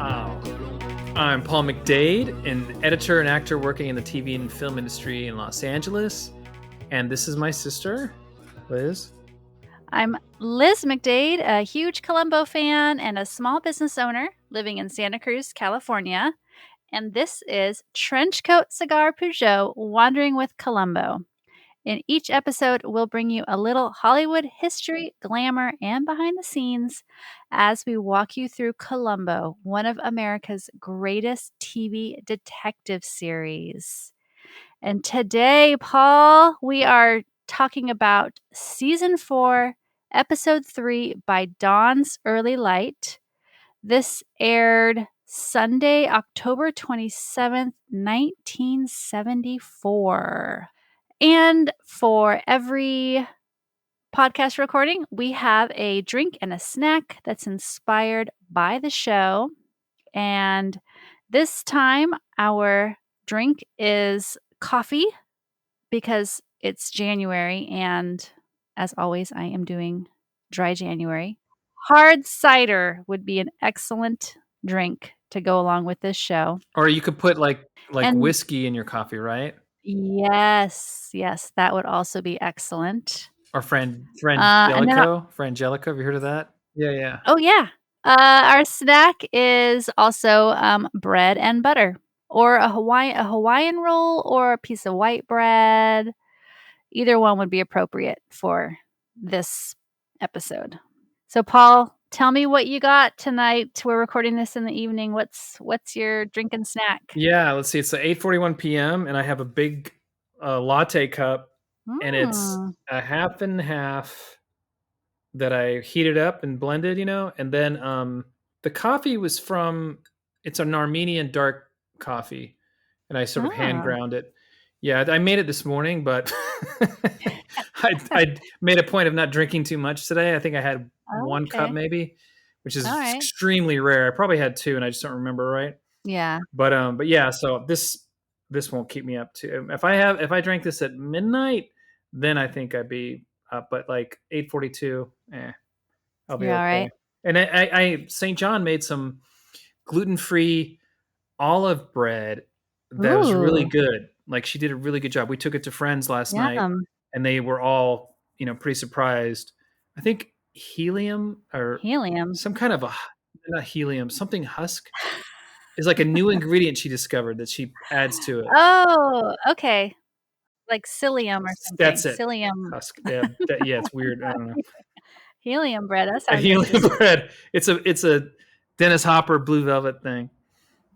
Wow. I'm Paul McDade, an editor and actor working in the TV and film industry in Los Angeles. And this is my sister, Liz. I'm Liz McDade, a huge Columbo fan and a small business owner living in Santa Cruz, California. And this is Trenchcoat Cigar Peugeot Wandering with Columbo. In each episode, we'll bring you a little Hollywood history, glamour, and behind the scenes as we walk you through Columbo, one of America's greatest TV detective series. And today, Paul, we are talking about Season 4, Episode 3 by Dawn's Early Light. This aired Sunday, October 27th, 1974. And for every podcast recording, we have a drink and a snack that's inspired by the show. And this time, our drink is coffee because it's January. And as always, I am doing dry January. Hard cider would be an excellent drink to go along with this show. Or you could put like And- whiskey in your coffee, right? Yes, that would also be excellent. Or Frangelico. Frangelico, have you heard of that? Yeah. Oh, yeah. Our snack is also bread and butter, or a Hawaiian roll, or a piece of white bread. Either one would be appropriate for this episode. So, Paul, tell me what you got tonight. We're recording this in the evening. What's your drink and snack? Yeah, let's see. It's 8:41 p.m. and I have a big latte cup, and it's a half and half that I heated up and blended, and then the coffee was it's an Armenian dark coffee, and I sort of hand ground it. Yeah, I made it this morning, but I made a point of not drinking too much today. I think I had one cup maybe, which is extremely rare. I probably had two, and I just don't remember right. Yeah. But yeah, so this won't keep me up too. If I drank this at midnight, then I think I'd be up. But like 8:42, I'll be okay. All right. And I St. John made some gluten-free olive bread that was really good. Like, she did a really good job. We took it to friends last night, and they were all, pretty surprised. I think helium, some kind of not helium, something husk is like a new ingredient she discovered that she adds to it. Oh, okay. Like psyllium or something. That's it. Psyllium husk. Yeah, it's weird. I don't know. Helium bread. That sounds helium bread. It's a Dennis Hopper blue velvet thing.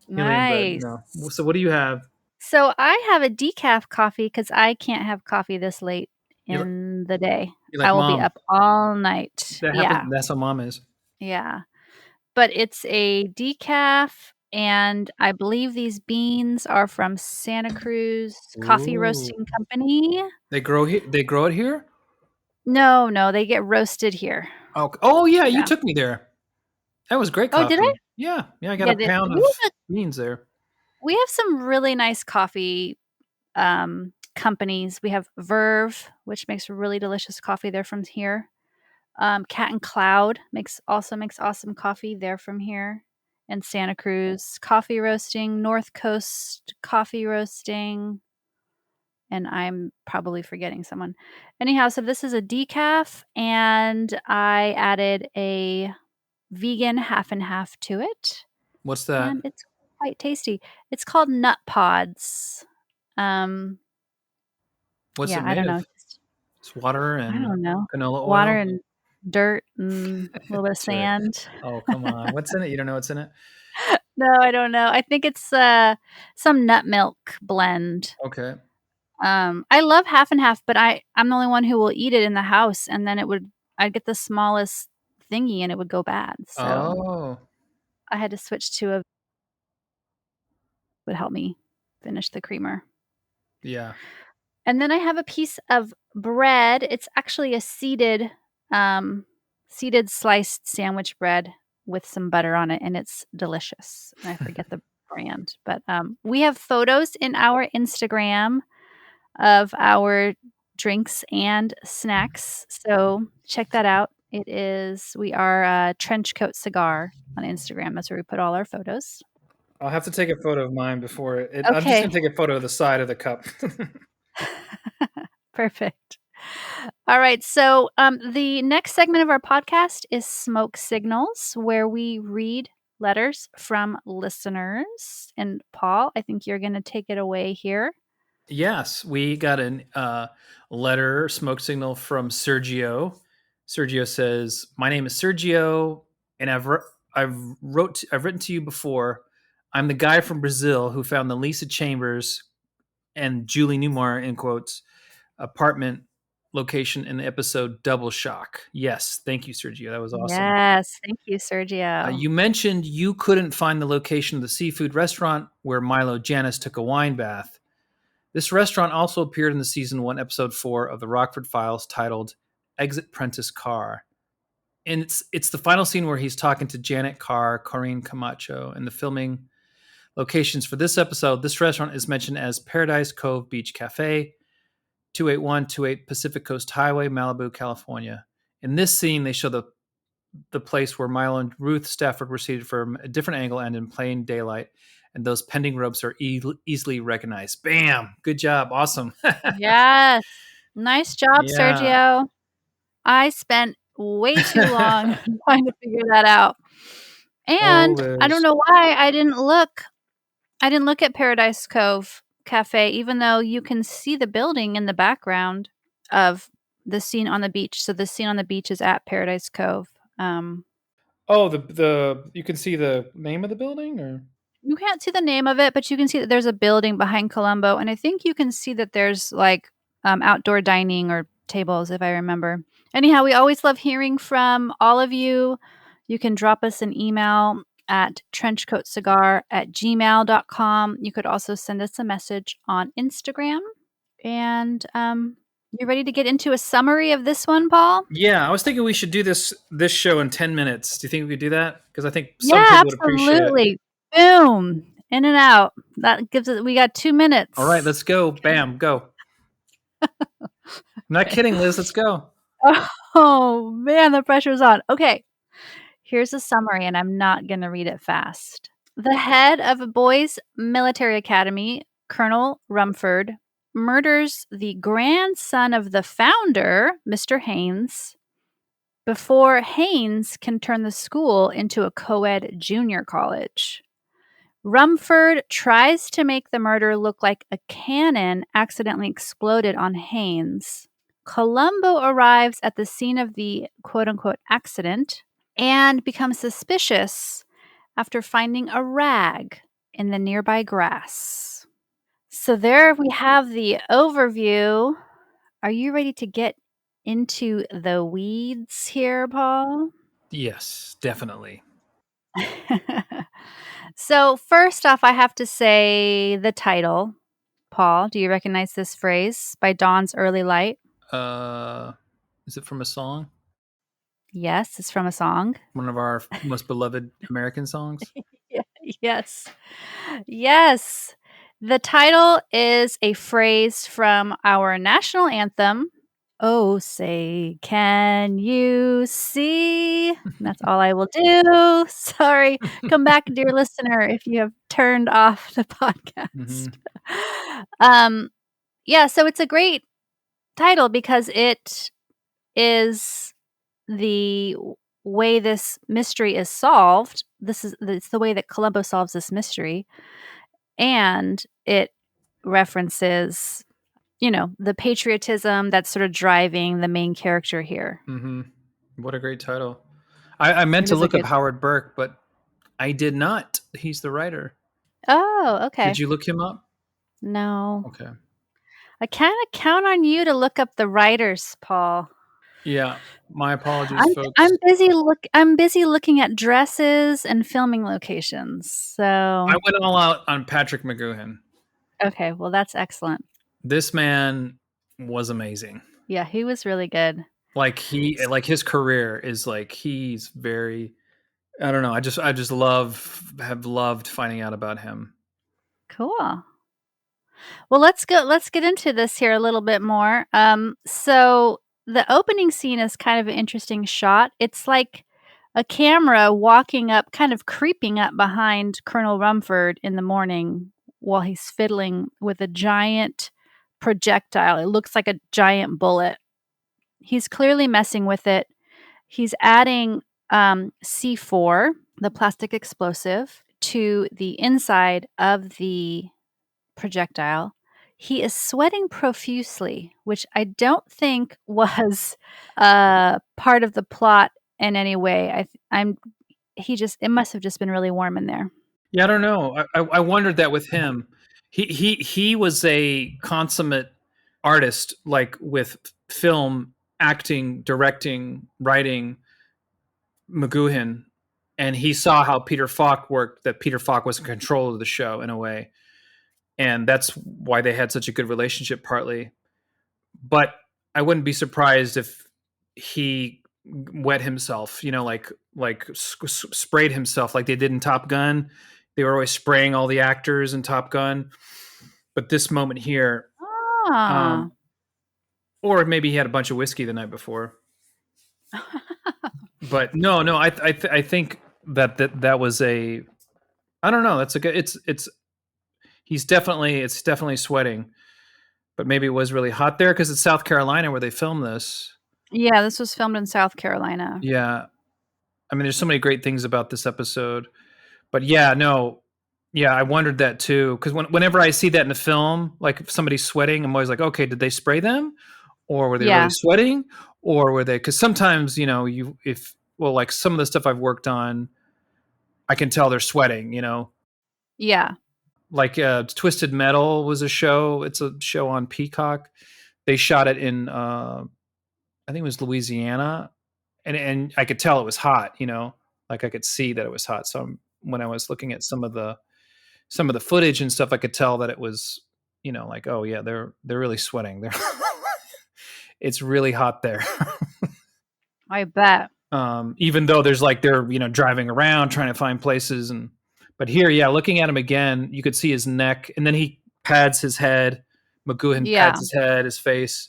Nice. No. So what do you have? So I have a decaf coffee because I can't have coffee this late in the day. I will be up all night. That's how Mom is. Yeah. But it's a decaf, and I believe these beans are from Santa Cruz Coffee Roasting Company. They grow it here? No, they get roasted here. Oh yeah, you took me there. That was great coffee. Oh, did I? Yeah, I got a pound of beans there. We have some really nice coffee companies. We have Verve, which makes really delicious coffee. They're from here. Cat and Cloud also makes awesome coffee. They're from here. And Santa Cruz Coffee Roasting, North Coast Coffee Roasting. And I'm probably forgetting someone. Anyhow, so this is a decaf, and I added a vegan half and half to it. What's that? And it's quite tasty. It's called Nut Pods. What's it made I don't know. It's water and I don't know. Canola oil. Water and dirt and a little bit of sand. Oh, come on. What's in it? You don't know what's in it? No, I don't know. I think it's some nut milk blend. Okay. I love half and half, but I'm the only one who will eat it in the house, and then I'd get the smallest thingy and it would go bad. So I had to switch to would help me finish the creamer. Yeah. And then I have a piece of bread. It's actually a seeded sliced sandwich bread with some butter on it, and it's delicious. And I forget the brand, but we have photos in our Instagram of our drinks and snacks, so check that out. We are Trenchcoat Cigar on Instagram. That's where we put all our photos. I'll have to take a photo of mine before it. I'm just Okay. going to take a photo of the side of the cup. Perfect. All right. So the next segment of our podcast is Smoke Signals, where we read letters from listeners. And Paul, I think you're going to take it away here. Yes, we got a letter, smoke signal from Sergio. Sergio says, "My name is Sergio, and I've written to you before. I'm the guy from Brazil who found the Lisa Chambers and Julie Newmar in quotes apartment location in the episode Double Shock. Yes, thank you, Sergio. That was awesome. Yes. Thank you, Sergio. You mentioned you couldn't find the location of the seafood restaurant where Milo Janis took a wine bath. This restaurant also appeared in the season 1, episode 4 of the Rockford Files titled Exit Prentice Carr. And it's the final scene where he's talking to Janet Carr, Corinne Camacho, and the filming locations for this episode. This restaurant is mentioned as Paradise Cove Beach Cafe, 28128 Pacific Coast Highway, Malibu, California. In this scene, they show the place where Milo and Ruth Stafford were seated from a different angle and in plain daylight. And those pending ropes are easily recognized. Bam! Good job. Awesome. Yes. Nice job, Sergio. I spent way too long trying to figure that out. And I don't know why I didn't look at Paradise Cove Cafe, even though you can see the building in the background of the scene on the beach. So the scene on the beach is at Paradise Cove. You can see the name of the building, or you can't see the name of it, but you can see that there's a building behind Colombo, and I think you can see that there's like outdoor dining or tables, if I remember. Anyhow, we always love hearing from all of you. You can drop us an email at trenchcoatcigar@gmail.com. You could also send us a message on Instagram. And you ready to get into a summary of this one, Paul? Yeah, I was thinking we should do this show in 10 minutes. Do you think we could do that? Because I think some people would appreciate it. Boom. In and out. That gives it, we got 2 minutes. All right, let's go. Bam, go. I'm not kidding, Liz. Let's go. Oh, man, the pressure's on. Okay. Here's a summary, and I'm not going to read it fast. The head of a boys' military academy, Colonel Rumford, murders the grandson of the founder, Mr. Haynes, before Haynes can turn the school into a co-ed junior college. Rumford tries to make the murder look like a cannon accidentally exploded on Haynes. Columbo arrives at the scene of the quote-unquote accident and becomes suspicious after finding a rag in the nearby grass. So there we have the overview. Are you ready to get into the weeds here, Paul? Yes, definitely. So first off, I have to say the title. Paul, do you recognize this phrase? By Dawn's Early Light? Is it from a song? Yes, it's from a song. One of our most beloved American songs? Yes. Yes. The title is a phrase from our national anthem. Oh, say, can you see? That's all I will do. Sorry. Come back, dear listener, if you have turned off the podcast. Mm-hmm. Yeah, so it's a great title because it is the way this mystery is solved. It's the way that Columbo solves this mystery. And it references, the patriotism that's sort of driving the main character here. Mm-hmm. What a great title. I meant to look up Howard Burke, but I did not. He's the writer. Oh, okay. Did you look him up? No. Okay. I kind of count on you to look up the writers, Paul. Yeah, my apologies, folks. I'm busy looking at dresses and filming locations. So I went all out on Patrick McGoohan. Okay, well that's excellent. This man was amazing. Yeah, he was really good. Like his career is like he's very. I don't know. I just have loved finding out about him. Cool. Well, let's get into this here a little bit more. So the opening scene is kind of an interesting shot. It's like a camera walking up, kind of creeping up behind Colonel Rumford in the morning while he's fiddling with a giant projectile. It looks like a giant bullet. He's clearly messing with it. He's adding C4, the plastic explosive, to the inside of the projectile. He is sweating profusely, which I don't think was part of the plot in any way. It must have just been really warm in there. Yeah, I don't know. I wondered that with him. He was a consummate artist, like with film, acting, directing, writing, McGoohan, and he saw how Peter Falk worked. That Peter Falk was in control of the show in a way, and that's why they had such a good relationship. Partly, but I wouldn't be surprised if he wet himself. Sprayed himself like they did in Top Gun. They were always spraying all the actors in Top Gun, but this moment here, Ah. or maybe he had a bunch of whiskey the night before. But no, I think that was a, I don't know. That's a good. It's definitely sweating, but maybe it was really hot there because it's South Carolina where they filmed this. Yeah, this was filmed in South Carolina. Yeah, I mean, there's so many great things about this episode, but yeah, no, yeah, I wondered that too because whenever I see that in a film, like if somebody's sweating, I'm always like, okay, did they spray them, or were they really sweating, or were they? Because sometimes like some of the stuff I've worked on, I can tell they're sweating. Yeah. Like Twisted Metal was a show. It's a show on Peacock. They shot it in I think it was Louisiana, and I could tell it was hot. Like I could see that it was hot. So when I was looking at some of the footage and stuff, I could tell that it was like, oh yeah, they're really sweating. It's really hot there. I bet. Even though there's like they're driving around trying to find places but here, yeah, looking at him again, you could see his neck, and then he pads his head. McGoohan pads his head, his face,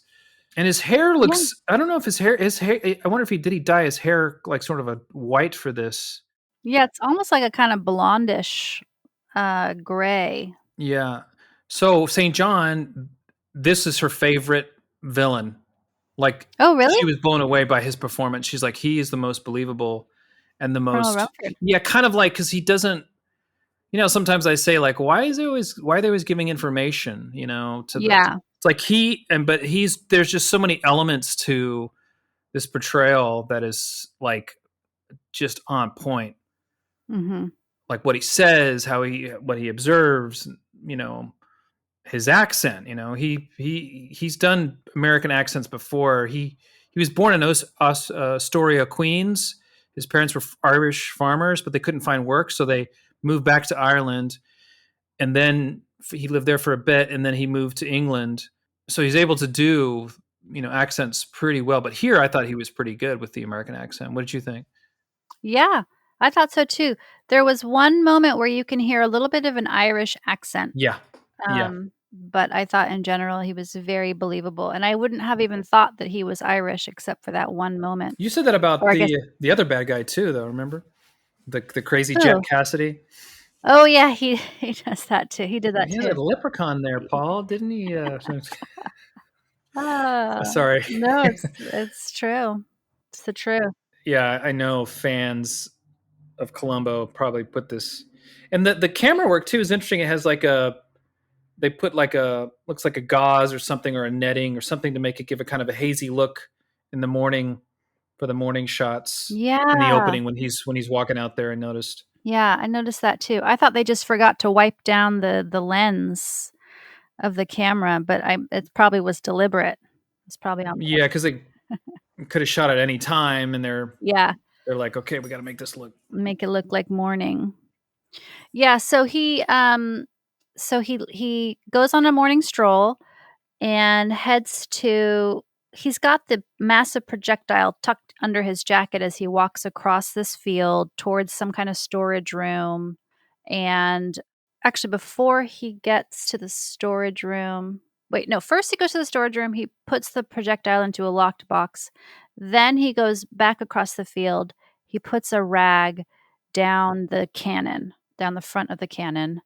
and his hair looks. Yeah. I don't know if his hair. I wonder if did he dye his hair like sort of a white for this? Yeah, it's almost like a kind of blondish gray. Yeah. So St. John, this is her favorite villain. Like, oh really? She was blown away by his performance. She's like, he is the most believable and the most. Yeah, kind of like because he doesn't. Sometimes I say like, why are they always giving information, to it's like there's just so many elements to this portrayal that is like just on point. Mm-hmm. Like what he says, what he observes, his accent, he's done American accents before. He was born in Astoria, Queens. His parents were Irish farmers, but they couldn't find work, so they moved back to Ireland, and then he lived there for a bit, and then he moved to England. So he's able to do, accents pretty well. But here, I thought he was pretty good with the American accent. What did you think? Yeah, I thought so too. There was one moment where you can hear a little bit of an Irish accent. Yeah. But I thought in general he was very believable, and I wouldn't have even thought that he was Irish except for that one moment. You said that about the other bad guy too, though. Remember the crazy Jack Cassidy? Oh yeah, he does that too. He did that too. He had a leprechaun there, Paul, didn't he? Sorry. No, it's true. It's the truth. Yeah, I know fans of Columbo probably put this, and the camera work too is interesting. It has like they put like looks like a gauze or something, or a netting or something to make it give a kind of a hazy look in the morning for the morning shots. Yeah. In the opening when he's walking out there, I noticed. Yeah, I noticed that too. I thought they just forgot to wipe down the lens of the camera, but it probably was deliberate. It's probably on. Yeah, because they could have shot at any time, and they're like, okay, we got to make it look like morning. Yeah, so he goes on a morning stroll and heads to. He's got the massive projectile tucked under his jacket as he walks across this field towards some kind of storage room. And actually, before he gets to the storage room, Wait, no, first he goes to the storage room, he puts the projectile into a locked box. Then he goes back across the field. He puts a rag down the cannon, down the front of the cannon.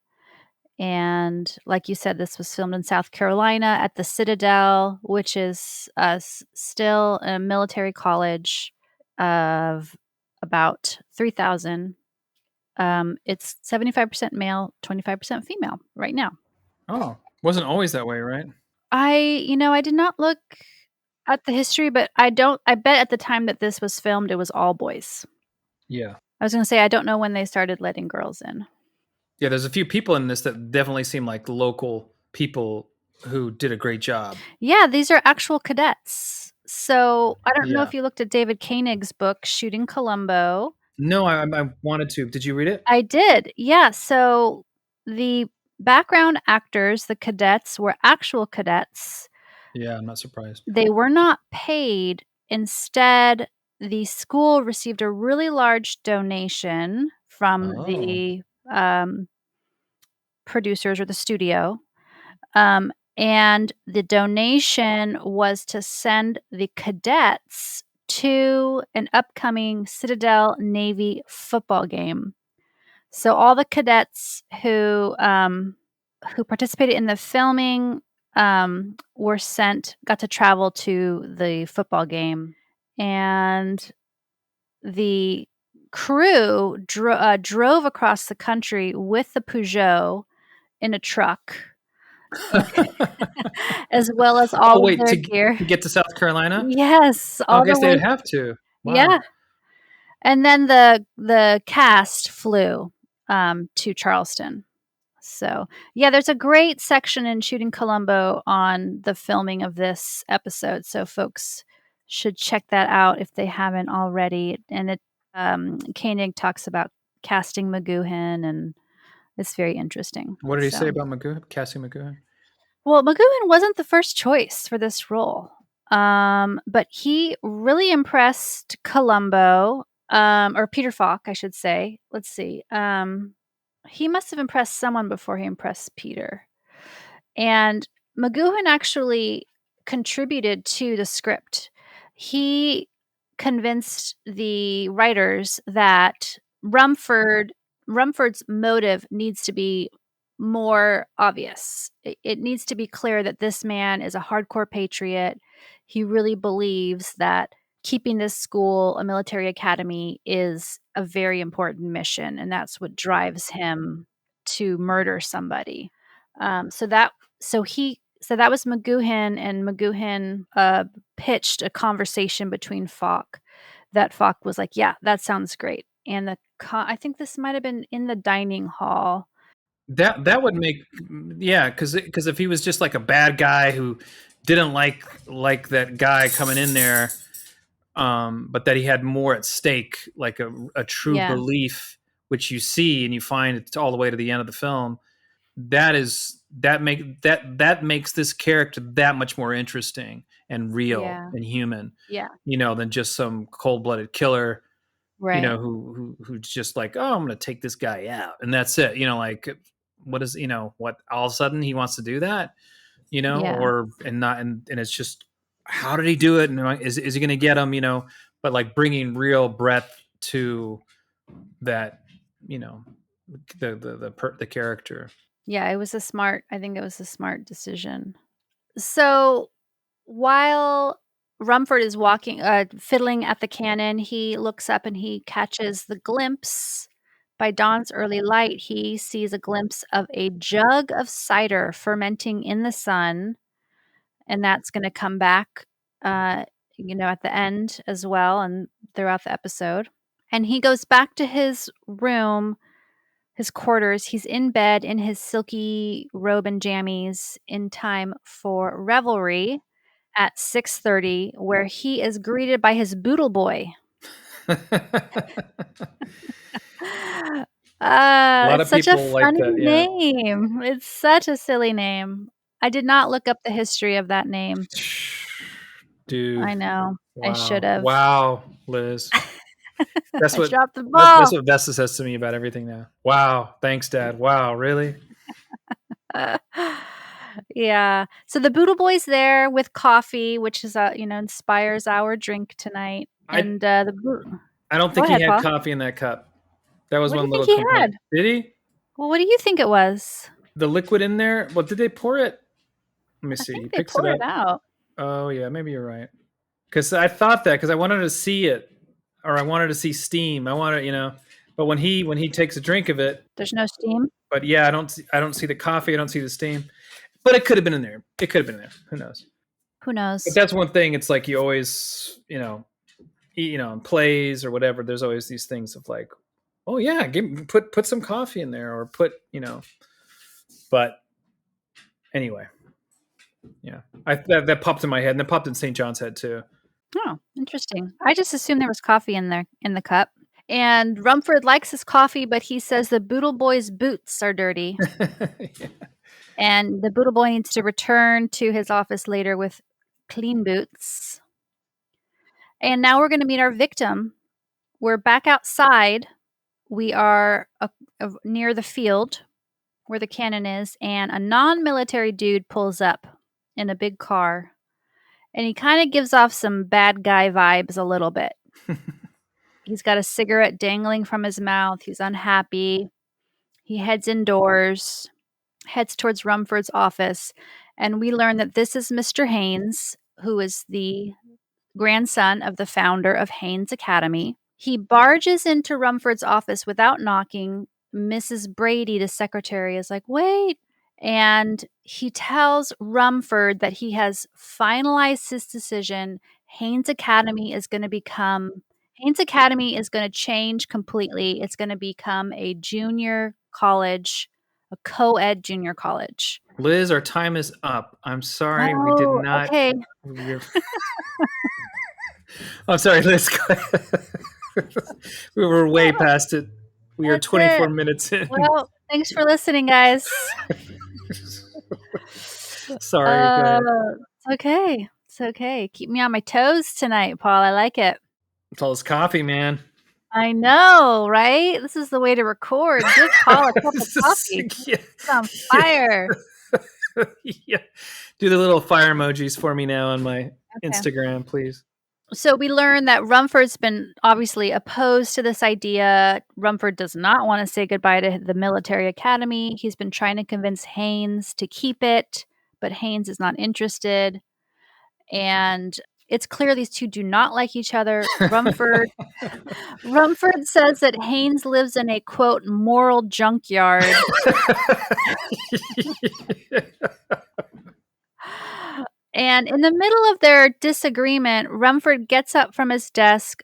And like you said, this was filmed in South Carolina at the Citadel, which is still a military college of about 3,000. It's 75% male, 25% female right now. Oh, wasn't always that way, right? I did not look at the history, but I bet at the time that this was filmed, it was all boys. Yeah. I was going to say, I don't know when they started letting girls in. Yeah, there's a few people in this that definitely seem like local people who did a great job. Yeah, these are actual cadets. So I don't know Yeah. if you looked at David Koenig's book, Shooting Columbo. No, I wanted to. Did you read it? I did. Yeah. So the background actors, the cadets, were actual cadets. Yeah, I'm not surprised. They were not paid. Instead, the school received a really large donation from the producers or the studio. And the donation was to send the cadets to an upcoming Citadel Navy football game. So all the cadets who participated in the filming got to travel to the football game, and the crew drove across the country with the Peugeot in a truck, as well as all of their gear. To get to South Carolina? Yes, I all guess the way. they'd have to. Wow. Yeah. And then the cast flew to Charleston. So, yeah, there's a great section in Shooting Columbo on the filming of this episode. So folks should check that out if they haven't already. And Koenig talks about casting McGoohan, and it's very interesting. What did he say about casting McGoohan? Well, McGoohan wasn't the first choice for this role. But he really impressed Columbo, or Peter Falk, I should say. Let's see. He must have impressed someone before he impressed Peter. And McGoohan actually contributed to the script. He convinced the writers that Rumford's motive needs to be more obvious. It needs to be clear that this man is a hardcore patriot. He really believes that keeping this school a military academy is a very important mission, and that's what drives him to murder somebody. So that was McGoohan, and McGoohan pitched a conversation between Falk. That Falk was like, "Yeah, that sounds great." And I think this might have been in the dining hall. That would make, yeah, because if he was just like a bad guy who didn't like that guy coming in there, but that he had more at stake, like a true belief, which you see and you find it's all the way to the end of the film. That makes this character that much more interesting and real and human, than just some cold-blooded killer, right? Who's just like, oh, I'm gonna take this guy out and that's it. Like, what is, what, all of a sudden he wants to do that, and it's just, how did he do it, and is he gonna get him, but like bringing real breadth to that, the character. Yeah, I think it was a smart decision. So while Rumford is fiddling at the cannon, he looks up and he catches the glimpse. By dawn's early light, he sees a glimpse of a jug of cider fermenting in the sun. And that's going to come back, at the end as well and throughout the episode. And he goes back to his room, his quarters. He's in bed in his silky robe and jammies in time for revelry at 6:30, where he is greeted by his boodle boy. It's such a funny name. It's such a silly name. I did not look up the history of that name. Dude. I know. Wow. I should have. Wow, Liz. That's what dropped the ball. That's what Vesta says to me about everything now. Wow. Thanks, Dad. Wow, really? Yeah. So the Boodle Boy's there with coffee, which is inspires our drink tonight. And I don't Go think he ahead, had Paul. coffee in that cup. That was What do you one think little he complaint. had? Did he? Well, what do you think it was? The liquid in there? Well, did they pour it? Let me I see. He think they picks it poured up. it out. Oh, yeah, maybe you're right. Because I thought that because I wanted to see it, or I wanted to see steam. I wanted, but when he takes a drink of it, There's no steam. but yeah, I don't see the coffee. I don't see the steam. But it could have been in there. It could have been in there. Who knows? Who knows? But that's one thing. It's like you always, in plays or whatever. There's always these things of like, oh yeah, put some coffee in there, or put. But anyway, yeah, that popped in my head, and that popped in St. John's head too. Oh, interesting. I just assumed there was coffee in there in the cup. And Rumford likes his coffee, but he says the Boodle Boy's boots are dirty. Yeah. And the Boodle Boy needs to return to his office later with clean boots. And now we're going to meet our victim. We're back outside. We are near the field where the cannon is, and a non-military dude pulls up in a big car. And he kind of gives off some bad guy vibes a little bit. He's got a cigarette dangling from his mouth. He's unhappy. He heads indoors, heads towards Rumford's office, and we learn that this is Mr. Haynes, who is the grandson of the founder of Haynes Academy. He barges into Rumford's office without knocking. Mrs. Brady, the secretary, is like, wait. And he tells Rumford that he has finalized his decision. Haynes Academy is going to change completely. It's going to become a junior college, a co-ed junior college. Liz, our time is up. I'm sorry, we did not. Okay. I'm sorry, Liz. We were way past it. We are 24 minutes in. Well, thanks for listening, guys. Sorry. It's okay. It's okay. Keep me on my toes tonight, Paul. I like it. It's all this coffee, man. I know, right? This is the way to record. Give Paul a cup of coffee. Yeah. It's on fire. Yeah. Do the little fire emojis for me now on my Instagram, please. So we learn that Rumford's been obviously opposed to this idea. Rumford does not want to say goodbye to the military academy. He's been trying to convince Haynes to keep it, but Haynes is not interested. And it's clear these two do not like each other. Rumford says that Haynes lives in a, quote, moral junkyard. And in the middle of their disagreement, Rumford gets up from his desk,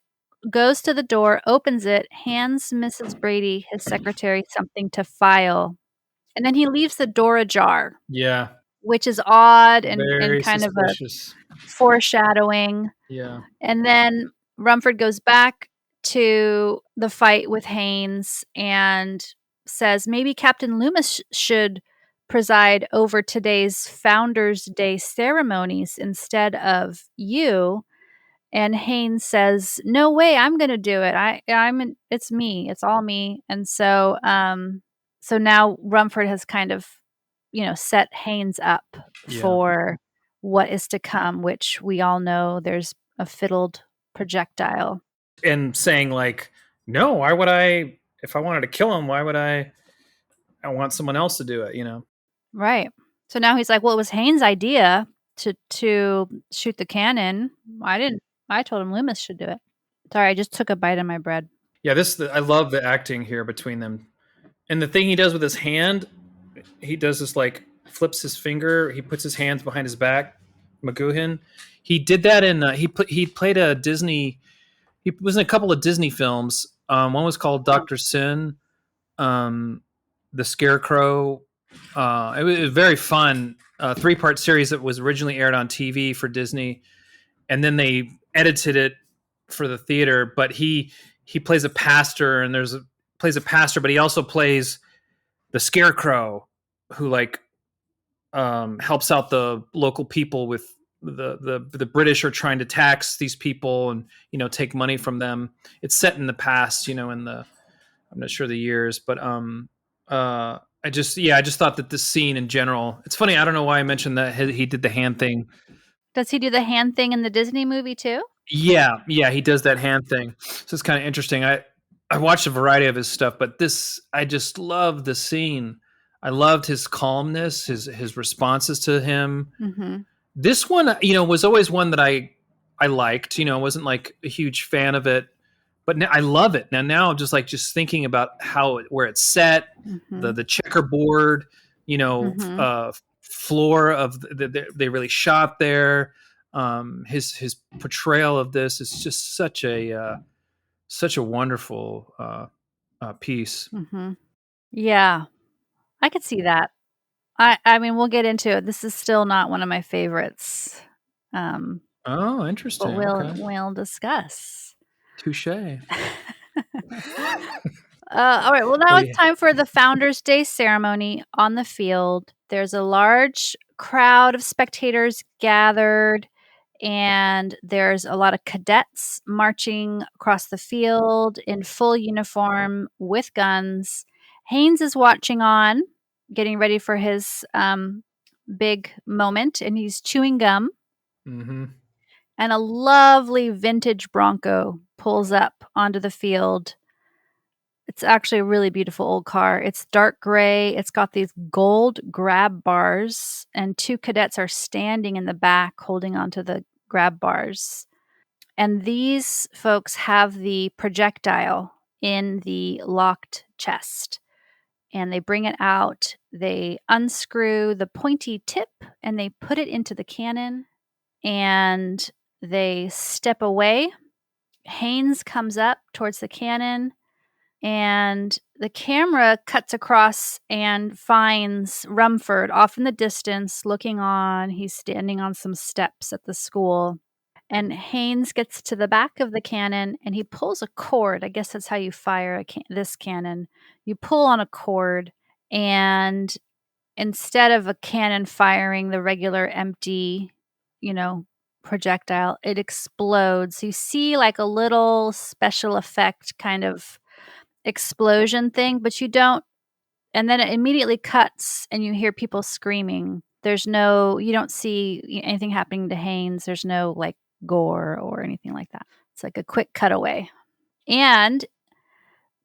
goes to the door, opens it, hands Mrs. Brady, his secretary, something to file. And then he leaves the door ajar. Yeah. Which is odd and kind suspicious. Of a foreshadowing. Yeah. And then Rumford goes back to the fight with Haynes and says maybe Captain Loomis should preside over today's Founders Day ceremonies instead of you. And Haynes says, "No way, I'm going to do it. It's me. It's all me." And so now Rumford has kind of, set Haynes up for what is to come, which we all know there's a fiddled projectile. And saying like, no, why would I, if I wanted to kill him, why would I want someone else to do it, Right. So now he's like, well, it was Haynes' idea to shoot the cannon. I told him Loomis should do it. Sorry, I just took a bite of my bread. Yeah, I love the acting here between them. And the thing he does with his hand, he does this like flips his finger, he puts his hands behind his back. McGoohan, he did that in he played a Disney. He was in a couple of Disney films. One was called Dr. Sin, the Scarecrow. It was very fun 3-part series that was originally aired on TV for Disney, and then they edited it for the theater. But he plays a pastor, and plays a pastor, but he also plays the Scarecrow, who like helps out the local people with the British are trying to tax these people and take money from them. It's set in the past, I'm not sure the years, but I just thought that this scene in general. It's funny. I don't know why I mentioned that he did the hand thing. Does he do the hand thing in the Disney movie too? Yeah, he does that hand thing. So it's kind of interesting. I watched a variety of his stuff, but I just love the scene. I loved his calmness, his responses to him. Mm-hmm. This one, was always one that I liked. Wasn't like a huge fan of it, but now I love it. Now I'm just thinking about where it's set, Mm-hmm. the checkerboard, floor of they really shot there. His portrayal of this is just such a wonderful piece. Mm-hmm. Yeah, I could see that. I mean, we'll get into it. This is still not one of my favorites. Oh, interesting. But we'll discuss. Touche. All right. Well, now it's time for the Founders Day ceremony on the field. There's a large crowd of spectators gathered, and there's a lot of cadets marching across the field in full uniform with guns. Haynes is watching on, getting ready for his big moment, and he's chewing gum. Mm-hmm. And a lovely vintage Bronco pulls up onto the field. It's actually a really beautiful old car. It's dark gray. It's got these gold grab bars, and 2 cadets are standing in the back holding onto the grab bars. And these folks have the projectile in the locked chest. And they bring it out. They unscrew the pointy tip and they put it into the cannon. And they step away. Haynes comes up towards the cannon, and the camera cuts across and finds Rumford off in the distance looking on. He's standing on some steps at the school. And Haynes gets to the back of the cannon and he pulls a cord. I guess that's how you fire this cannon. You pull on a cord, and instead of a cannon firing the regular empty, projectile, it explodes. You see like a little special effect kind of explosion thing, but you don't, and then it immediately cuts and you hear people screaming. You don't see anything happening to Haynes. There's no like gore or anything like that. It's like a quick cutaway. And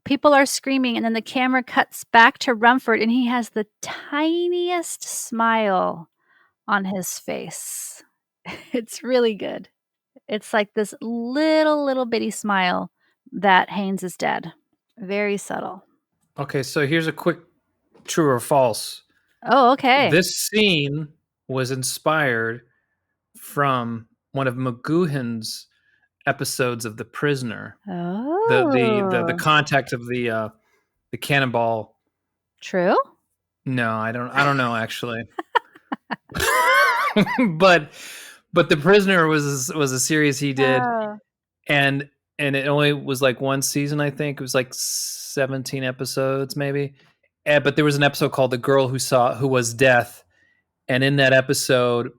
people are screaming, and then the camera cuts back to Rumford, and he has the tiniest smile on his face. It's really good. It's like this little bitty smile that Haynes is dead. Very subtle. Okay, so here's a quick true or false. Oh, okay. This scene was inspired from one of McGoohan's episodes of The Prisoner. Oh. The contact of the cannonball. True? No, I don't know actually. but The Prisoner was a series he did, and it only was like one season. I think it was like 17 episodes, maybe. But there was an episode called "The Girl Who Was Death," and in that episode,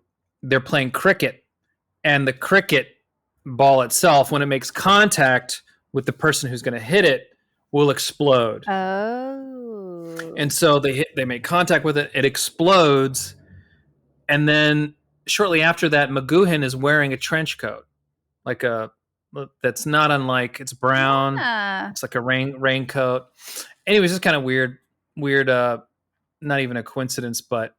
they're playing cricket, and the cricket ball itself, when it makes contact with the person who's going to hit it, will explode. Oh. And so they make contact with it, it explodes, and then shortly after that, McGoohan is wearing a trench coat, that's not unlike, it's brown. Yeah. It's like a raincoat. Anyways, it's kind of weird. Not even a coincidence, but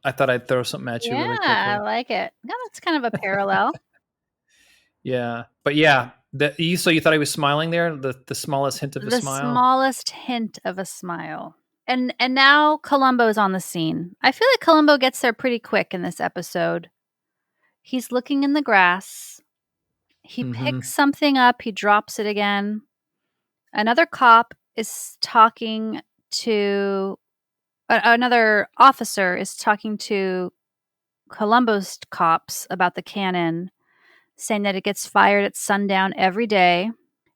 I thought I'd throw something at you really quickly. Yeah, I like it. No, that's kind of a parallel. Yeah, but yeah, so you thought he was smiling there? The smallest hint of a smile? The smallest hint of a smile. And now Columbo's on the scene. I feel like Columbo gets there pretty quick in this episode. He's looking in the grass. He picks something up. He drops it again. Another cop is talking to... another officer is talking to Columbo's cops about the cannon, saying that it gets fired at sundown every day.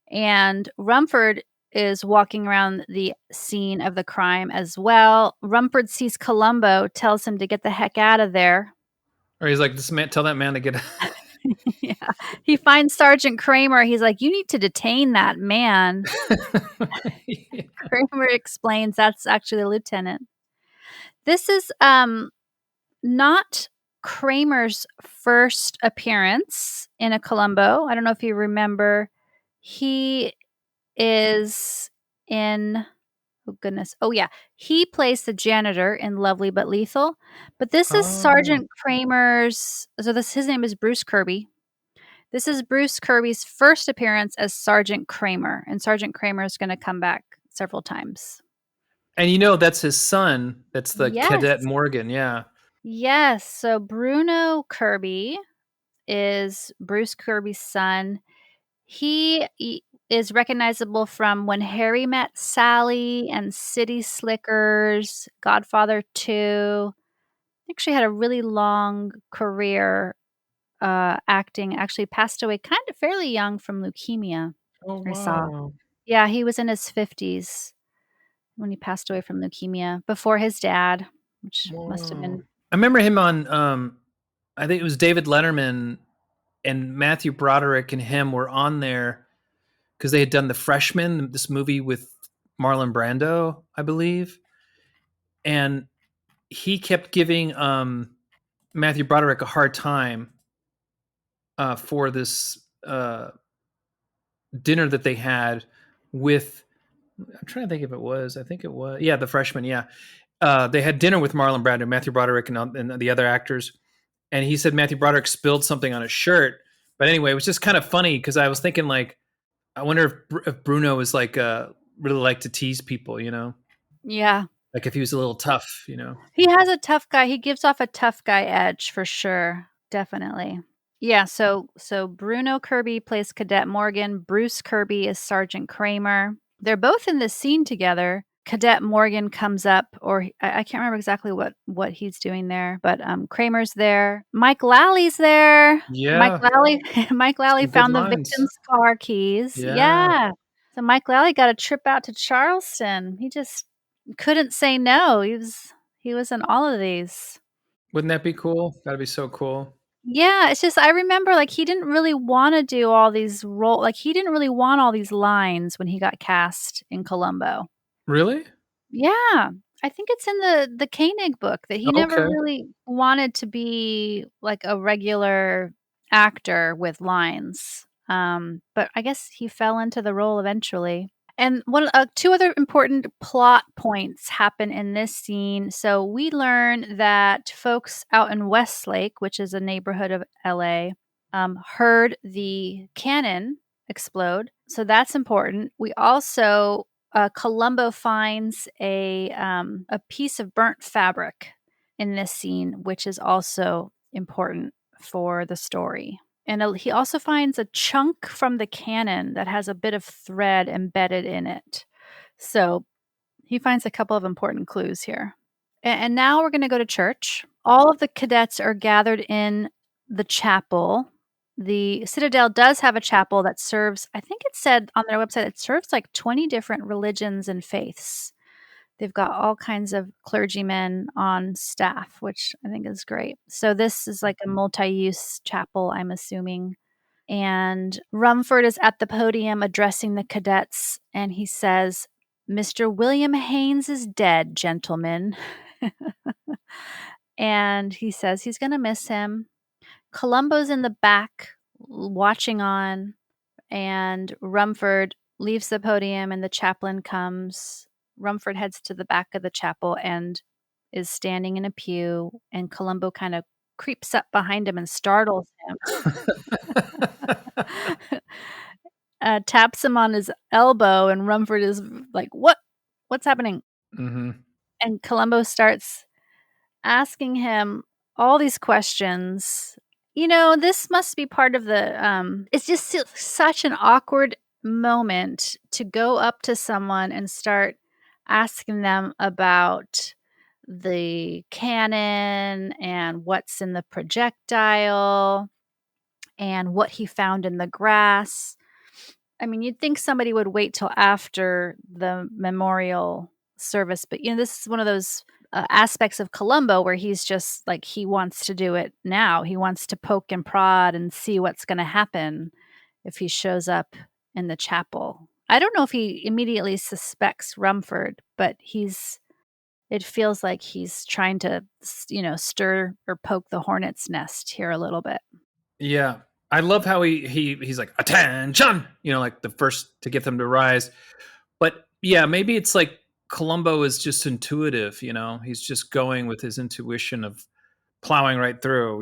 And Rumford is walking around the scene of the crime as well. Rumford sees Columbo, tells him to get the heck out of there. Or he's like, tell that man to get... Yeah. He finds Sergeant Kramer. He's like, you need to detain that man. Yeah. Kramer explains that's actually the lieutenant. This is not Kramer's first appearance in a Columbo. I don't know if you remember. He is in oh goodness. Oh yeah. He plays the janitor in Lovely but Lethal. But this is Oh. Sergeant Kramer's his name is Bruce Kirby. This is Bruce Kirby's first appearance as Sergeant Kramer, and Sergeant Kramer is going to come back several times. And that's his son. That's the Cadet Yes. Morgan. Yeah. Yes. So Bruno Kirby is Bruce Kirby's son. He is recognizable from When Harry Met Sally and City Slickers, Godfather 2. Actually had a really long career acting. Actually passed away kind of fairly young from leukemia, Oh, I saw. wow. Yeah, he was in his 50s when he passed away from leukemia before his dad, which must have Wow. been I remember him on, I think it was David Letterman, and Matthew Broderick and him were on there because they had done The Freshman, this movie with Marlon Brando, I believe. And he kept giving Matthew Broderick a hard time for this dinner that they had with, I'm trying to think if it was, I think it was, yeah, The Freshman, yeah. They had dinner with Marlon Brando, Matthew Broderick, and the other actors. And he said Matthew Broderick spilled something on his shirt. But anyway, it was just kind of funny because I was thinking, like, I wonder if Bruno is like really like to tease people, yeah. like if he was a little tough, He has a tough guy. He gives off a tough guy edge for sure. Definitely. Yeah, so Bruno Kirby plays Cadet Morgan, Bruce Kirby is Sergeant Kramer. They're both in this scene together. Cadet Morgan comes up, or I can't remember exactly what he's doing there, but Kramer's there. Mike Lally's there. Mike Yeah, Lally Mike Lally some good found the lines. victim's car keys. Yeah, Yeah. So Mike Lally got a trip out to Charleston. He just couldn't say no. He was in all of these. wouldn't that be cool? That'd be so cool. Yeah, it's just I remember, like, he didn't really wanna do all these he didn't really want all these lines when he got cast in Columbo. Really? Yeah, I think it's in the Koenig book that he never Okay. really wanted to be, like, a regular actor with lines, but I guess he fell into the role eventually. And two other important plot points happen in this scene. So we learn that folks out in Westlake, which is a neighborhood of LA, heard the cannon explode. So that's important. We also Columbo finds a piece of burnt fabric in this scene, which is also important for the story. And he also finds a chunk from the cannon that has a bit of thread embedded in it. So he finds a couple of important clues here. And now we're going to go to church. All of the cadets are gathered in the chapel. The Citadel does have a chapel that serves, I think it said on their website, it serves like 20 different religions and faiths. They've got all kinds of clergymen on staff, which I think is great. So this is like a multi-use chapel, I'm assuming. And Rumford is at the podium addressing the cadets, and he says, "Mr. William Haynes is dead, gentlemen." And he says he's going to miss him. Columbo's in the back watching on, and Rumford leaves the podium, and the chaplain comes. Rumford heads to the back of the chapel and is standing in a pew, and Columbo kind of creeps up behind him and startles him. Taps him on his elbow, and Rumford is like, "What? What's happening?" Hmm. And Columbo starts asking him all these questions. This must be part of it's just such an awkward moment to go up to someone and start asking them about the cannon and what's in the projectile and what he found in the grass. I mean, you'd think somebody would wait till after the memorial service, but this is one of those aspects of Columbo where he's just like he wants to do it now. He wants to poke and prod and see what's going to happen if he shows up in the chapel. I don't know if he immediately suspects Rumford, but he's it feels like he's trying to, stir or poke the hornet's nest here a little bit. Yeah. I love how he's like, attention, like the first to get them to rise. But yeah, maybe it's like Columbo is just intuitive, he's just going with his intuition of plowing right through,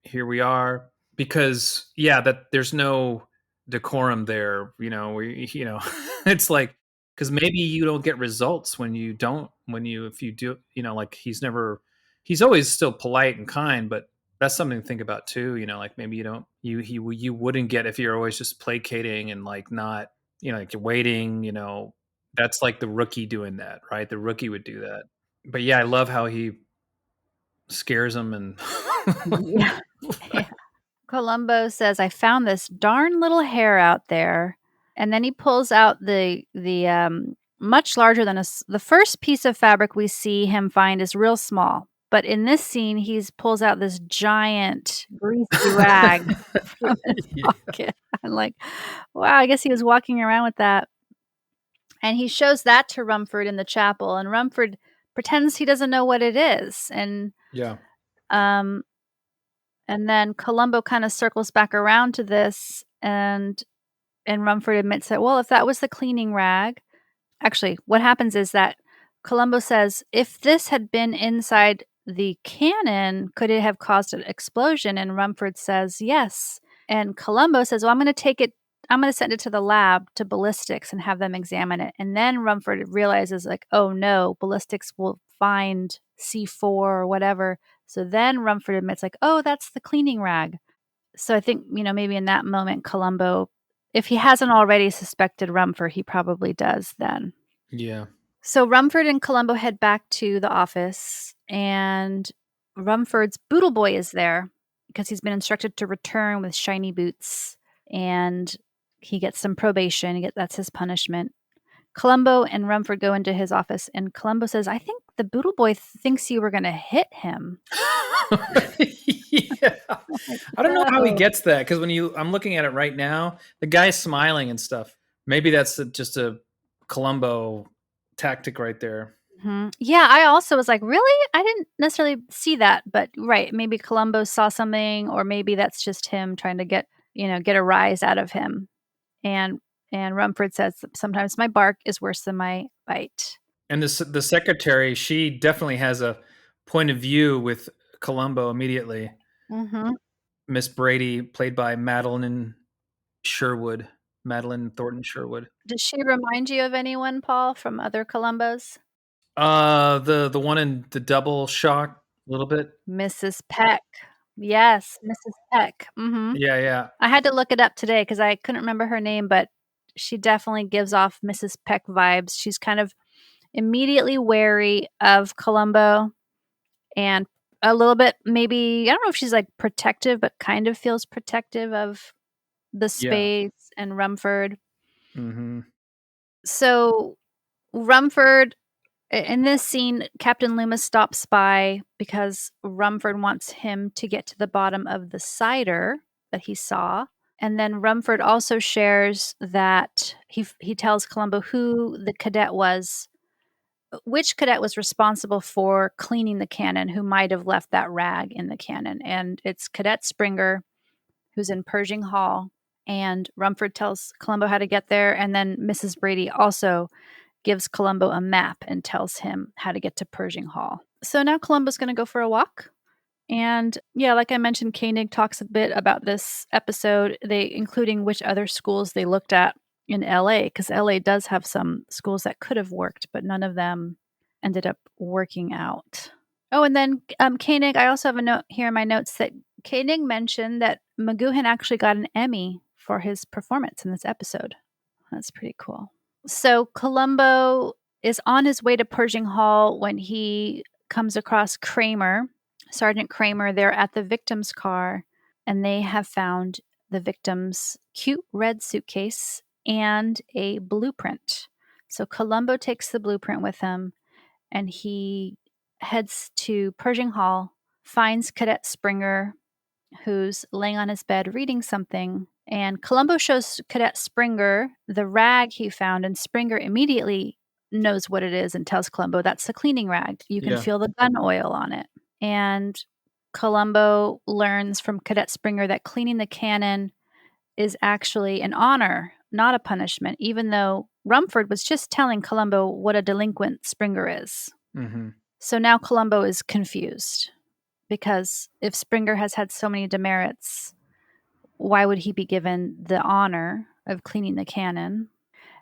here we are. Because that there's no decorum there, it's like, because maybe you don't get results if you do, like he's always still polite and kind, but that's something to think about too, like maybe you wouldn't get if you're always just placating and like not, like you're waiting, that's like the rookie doing that, right? The rookie would do that. But yeah, I love how he scares him and Yeah. Yeah. Columbo says, "I found this darn little hare out there," and then he pulls out the much larger than the first piece of fabric we see him find is real small. But in this scene, he pulls out this giant greasy rag from his pocket. I'm like, wow, I guess he was walking around with that. And he shows that to Rumford in the chapel, and Rumford pretends he doesn't know what it is. And yeah. And then Columbo kind of circles back around to this, and Rumford admits that, well, if that was the cleaning rag, actually, what happens is that Columbo says, if this had been inside the cannon, could it have caused an explosion? And Rumford says, yes. And Columbo says, well, I'm going to send it to the lab, to ballistics, and have them examine it. And then Rumford realizes, like, oh no, ballistics will find C4 or whatever. So then Rumford admits, like, oh, that's the cleaning rag. So I think, maybe in that moment, Columbo, if he hasn't already suspected Rumford, he probably does then. Yeah. So Rumford and Columbo head back to the office, and Rumford's boodle boy is there because he's been instructed to return with shiny boots, and he gets some probation. That's his punishment. Columbo and Rumford go into his office, and Columbo says, I think the boodle boy thinks you were going to hit him. Yeah. I don't know how he gets that, because I'm looking at it right now, the guy's smiling and stuff. Maybe that's just a Columbo tactic right there. Mm-hmm. Yeah, I also was like, really? I didn't necessarily see that, but right, maybe Columbo saw something, or maybe that's just him trying to get a rise out of him. And Rumford says, sometimes my bark is worse than my bite. And the secretary, she definitely has a point of view with Columbo immediately. Mm-hmm. Miss Brady, played by Madeline Thornton Sherwood. Does she remind you of anyone, Paul, from other Columbos? The one in The Double Shock, a little bit. Mrs. Peck. Yes, Mrs. Peck. Mm-hmm. Yeah. I had to look it up today because I couldn't remember her name, but she definitely gives off Mrs. Peck vibes. She's kind of immediately wary of Columbo, and a little bit, maybe, I don't know if she's like protective, but kind of feels protective of the space and Rumford. Mm-hmm. So Rumford, in this scene, Captain Loomis stops by because Rumford wants him to get to the bottom of the cider that he saw. And then Rumford also shares that he tells Columbo who the cadet was, which cadet was responsible for cleaning the cannon, who might have left that rag in the cannon. And it's Cadet Springer, who's in Pershing Hall. And Rumford tells Columbo how to get there. And then Mrs. Brady also gives Columbo a map and tells him how to get to Pershing Hall. So now Columbo's going to go for a walk. And yeah, like I mentioned, Koenig talks a bit about this episode, including which other schools they looked at in LA, because LA does have some schools that could have worked, but none of them ended up working out. Oh, and then Koenig, I also have a note here in my notes that Koenig mentioned that McGoohan actually got an Emmy for his performance in this episode. That's pretty cool. So Columbo is on his way to Pershing Hall when he comes across Sergeant Kramer. They're at the victim's car, and they have found the victim's cute red suitcase and a blueprint. So Columbo takes the blueprint with him, and he heads to Pershing Hall, finds Cadet Springer, who's laying on his bed reading something. And Columbo shows Cadet Springer the rag he found, and Springer immediately knows what it is and tells Columbo that's the cleaning rag. You can feel the gun oil on it. And Columbo learns from Cadet Springer that cleaning the cannon is actually an honor, not a punishment, even though Rumford was just telling Columbo what a delinquent Springer is. Mm-hmm. So now Columbo is confused, because if Springer has had so many demerits, why would he be given the honor of cleaning the cannon?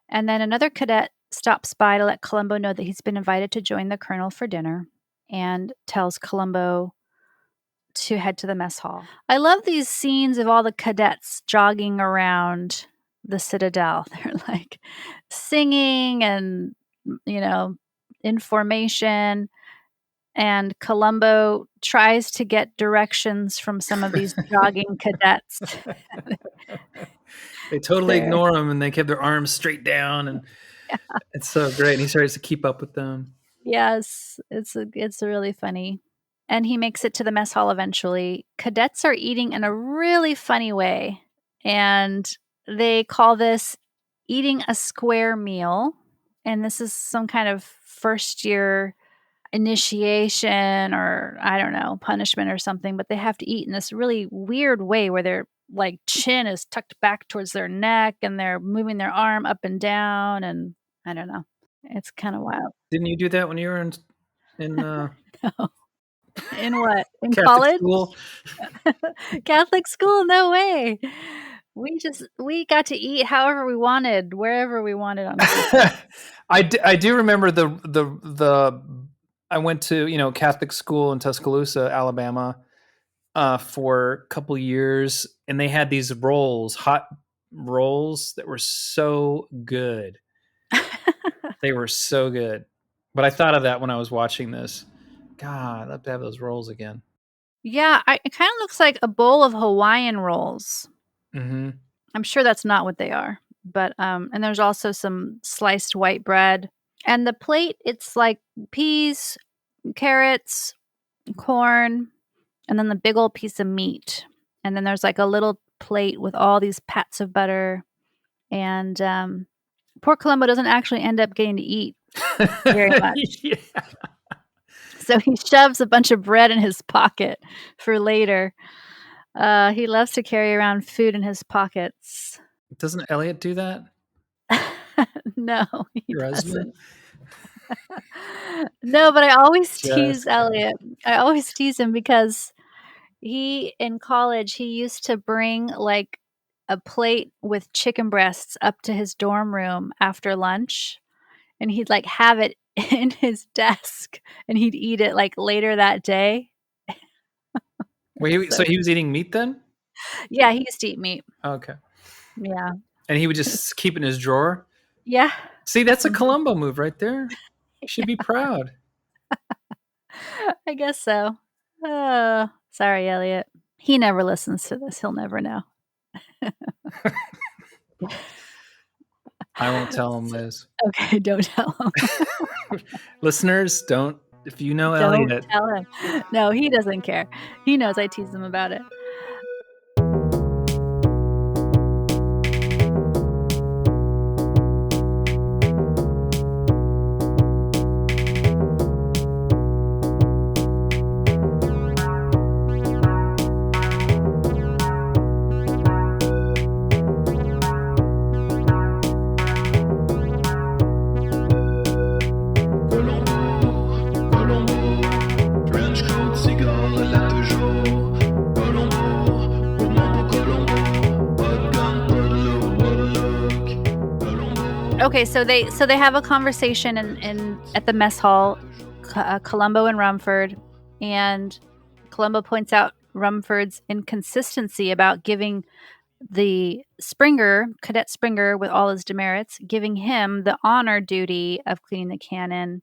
And then another cadet stops by to let Columbo know that he's been invited to join the colonel for dinner, and tells Columbo to head to the mess hall. I love these scenes of all the cadets jogging around the Citadel. They're like singing and, in formation. And Columbo tries to get directions from some of these jogging cadets. They totally ignore him, and they keep their arms straight down, and it's so great. And he starts to keep up with them. Yes, it's really funny. And he makes it to the mess hall eventually. Cadets are eating in a really funny way, and they call this eating a square meal. And this is some kind of first year initiation, or I don't know, punishment or something, but they have to eat in this really weird way where their like chin is tucked back towards their neck and they're moving their arm up and down, and I don't know. It's kind of wild. Didn't you do that when you were in No. In what? In Catholic college? school? Catholic school? No way. We got to eat however we wanted, wherever we wanted on I do remember I went to, Catholic school in Tuscaloosa, Alabama, for a couple years, and they had these hot rolls that were so good. They were so good. But I thought of that when I was watching this. God, I'd love to have those rolls again. Yeah, it kind of looks like a bowl of Hawaiian rolls. Mm-hmm. I'm sure that's not what they are. But and there's also some sliced white bread. And the plate, it's like peas, carrots, corn, and then the big old piece of meat. And then there's like a little plate with all these pats of butter. And poor Columbo doesn't actually end up getting to eat very much. Yeah. So he shoves a bunch of bread in his pocket for later. He loves to carry around food in his pockets. Doesn't Elliot do that? No, he doesn't. No, but I always tease Elliot. I always tease him because in college, he used to bring like a plate with chicken breasts up to his dorm room after lunch, and he'd like have it in his desk, and he'd eat it like later that day. So he was eating meat then? Yeah, he used to eat meat. Okay. Yeah. And he would just keep it in his drawer? Yeah. See, that's a Columbo move right there. You should be proud. I guess so. Sorry, Elliot. He never listens to this. He'll never know. I won't tell him, Liz. Okay, don't tell him. Listeners, don't. If you know Don't Elliot. tell him. No, he doesn't care. He knows I tease him about it. Okay, so they have a conversation in at the mess hall, Columbo and Rumford, and Columbo points out Rumford's inconsistency about giving the Cadet Springer, with all his demerits, giving him the honor duty of cleaning the cannon.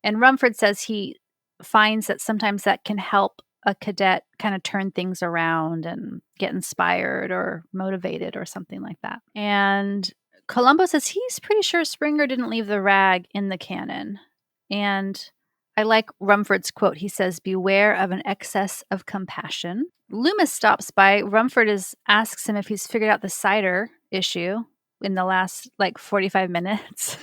And Rumford says he finds that sometimes that can help a cadet kind of turn things around and get inspired or motivated or something like that. And Columbo says he's pretty sure Springer didn't leave the rag in the cannon. And I like Rumford's quote. He says, "Beware of an excess of compassion." Loomis stops by. Rumford asks him if he's figured out the cider issue. in the last like 45 minutes.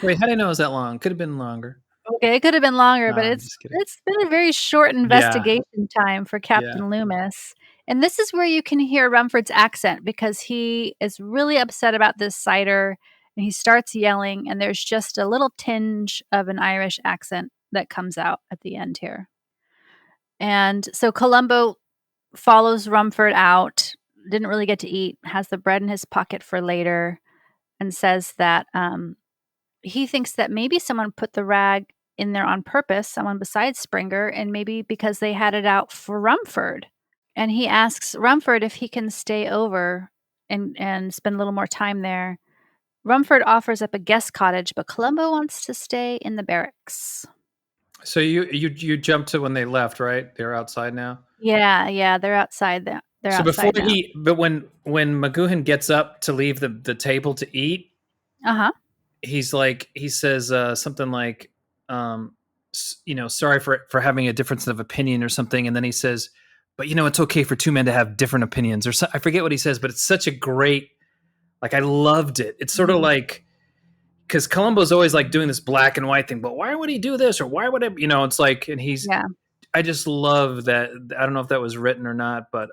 Wait, how did I know it was that long? Could have been longer. Okay, it could have been longer, but I'm it's just kidding. been a very short investigation time for Captain Loomis. And this is where you can hear Rumford's accent because he is really upset about this cider and he starts yelling, and there's just a little tinge of an Irish accent that comes out at the end here. And so Columbo follows Rumford out, didn't really get to eat, has the bread in his pocket for later, and says that he thinks that maybe someone put the rag in there on purpose, someone besides Springer, and maybe because they had it out for Rumford. And he asks Rumford if he can stay over and spend a little more time there. Rumford offers up a guest cottage, but Columbo wants to stay in the barracks. So you jumped to when they left, right? They're outside now? Yeah, they're outside. They're so outside before now. But when McGoohan gets up to leave the table to eat, he says something like, sorry for having a difference of opinion or something, and then he says, but it's okay for two men to have different opinions, or I forget what he says, but it's such a great, like, I loved it. It's sort of like, because Columbo's always like doing this black and white thing, but why would he do this, or why would it, it's like, and he's, I just love that. I don't know if that was written or not, but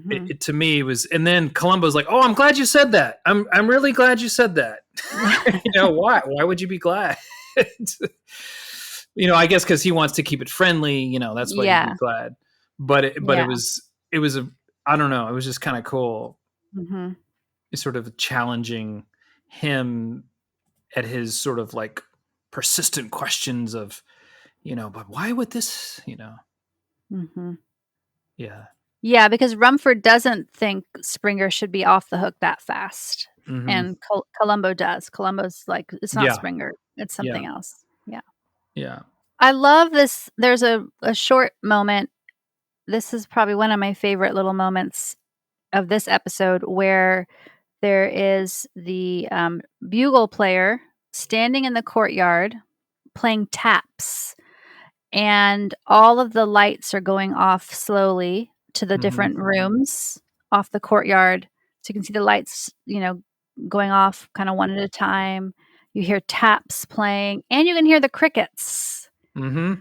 it to me was, and then Columbo's like, oh, I'm glad you said that. I'm really glad you said that. Why would you be glad? I guess because he wants to keep it friendly, that's why he'd be glad. But it was I don't know, it was just kind of cool. It's sort of challenging him at his sort of like persistent questions of, but why would this, Yeah, because Rumford doesn't think Springer should be off the hook that fast. And Columbo does. Columbo's like, it's not Springer, it's something else. Yeah. I love this. There's a short moment. This is probably one of my favorite little moments of this episode where there is the bugle player standing in the courtyard playing taps, and all of the lights are going off slowly to the different rooms off the courtyard. So you can see the lights, going off kind of one at a time. You hear taps playing, and you can hear the crickets. I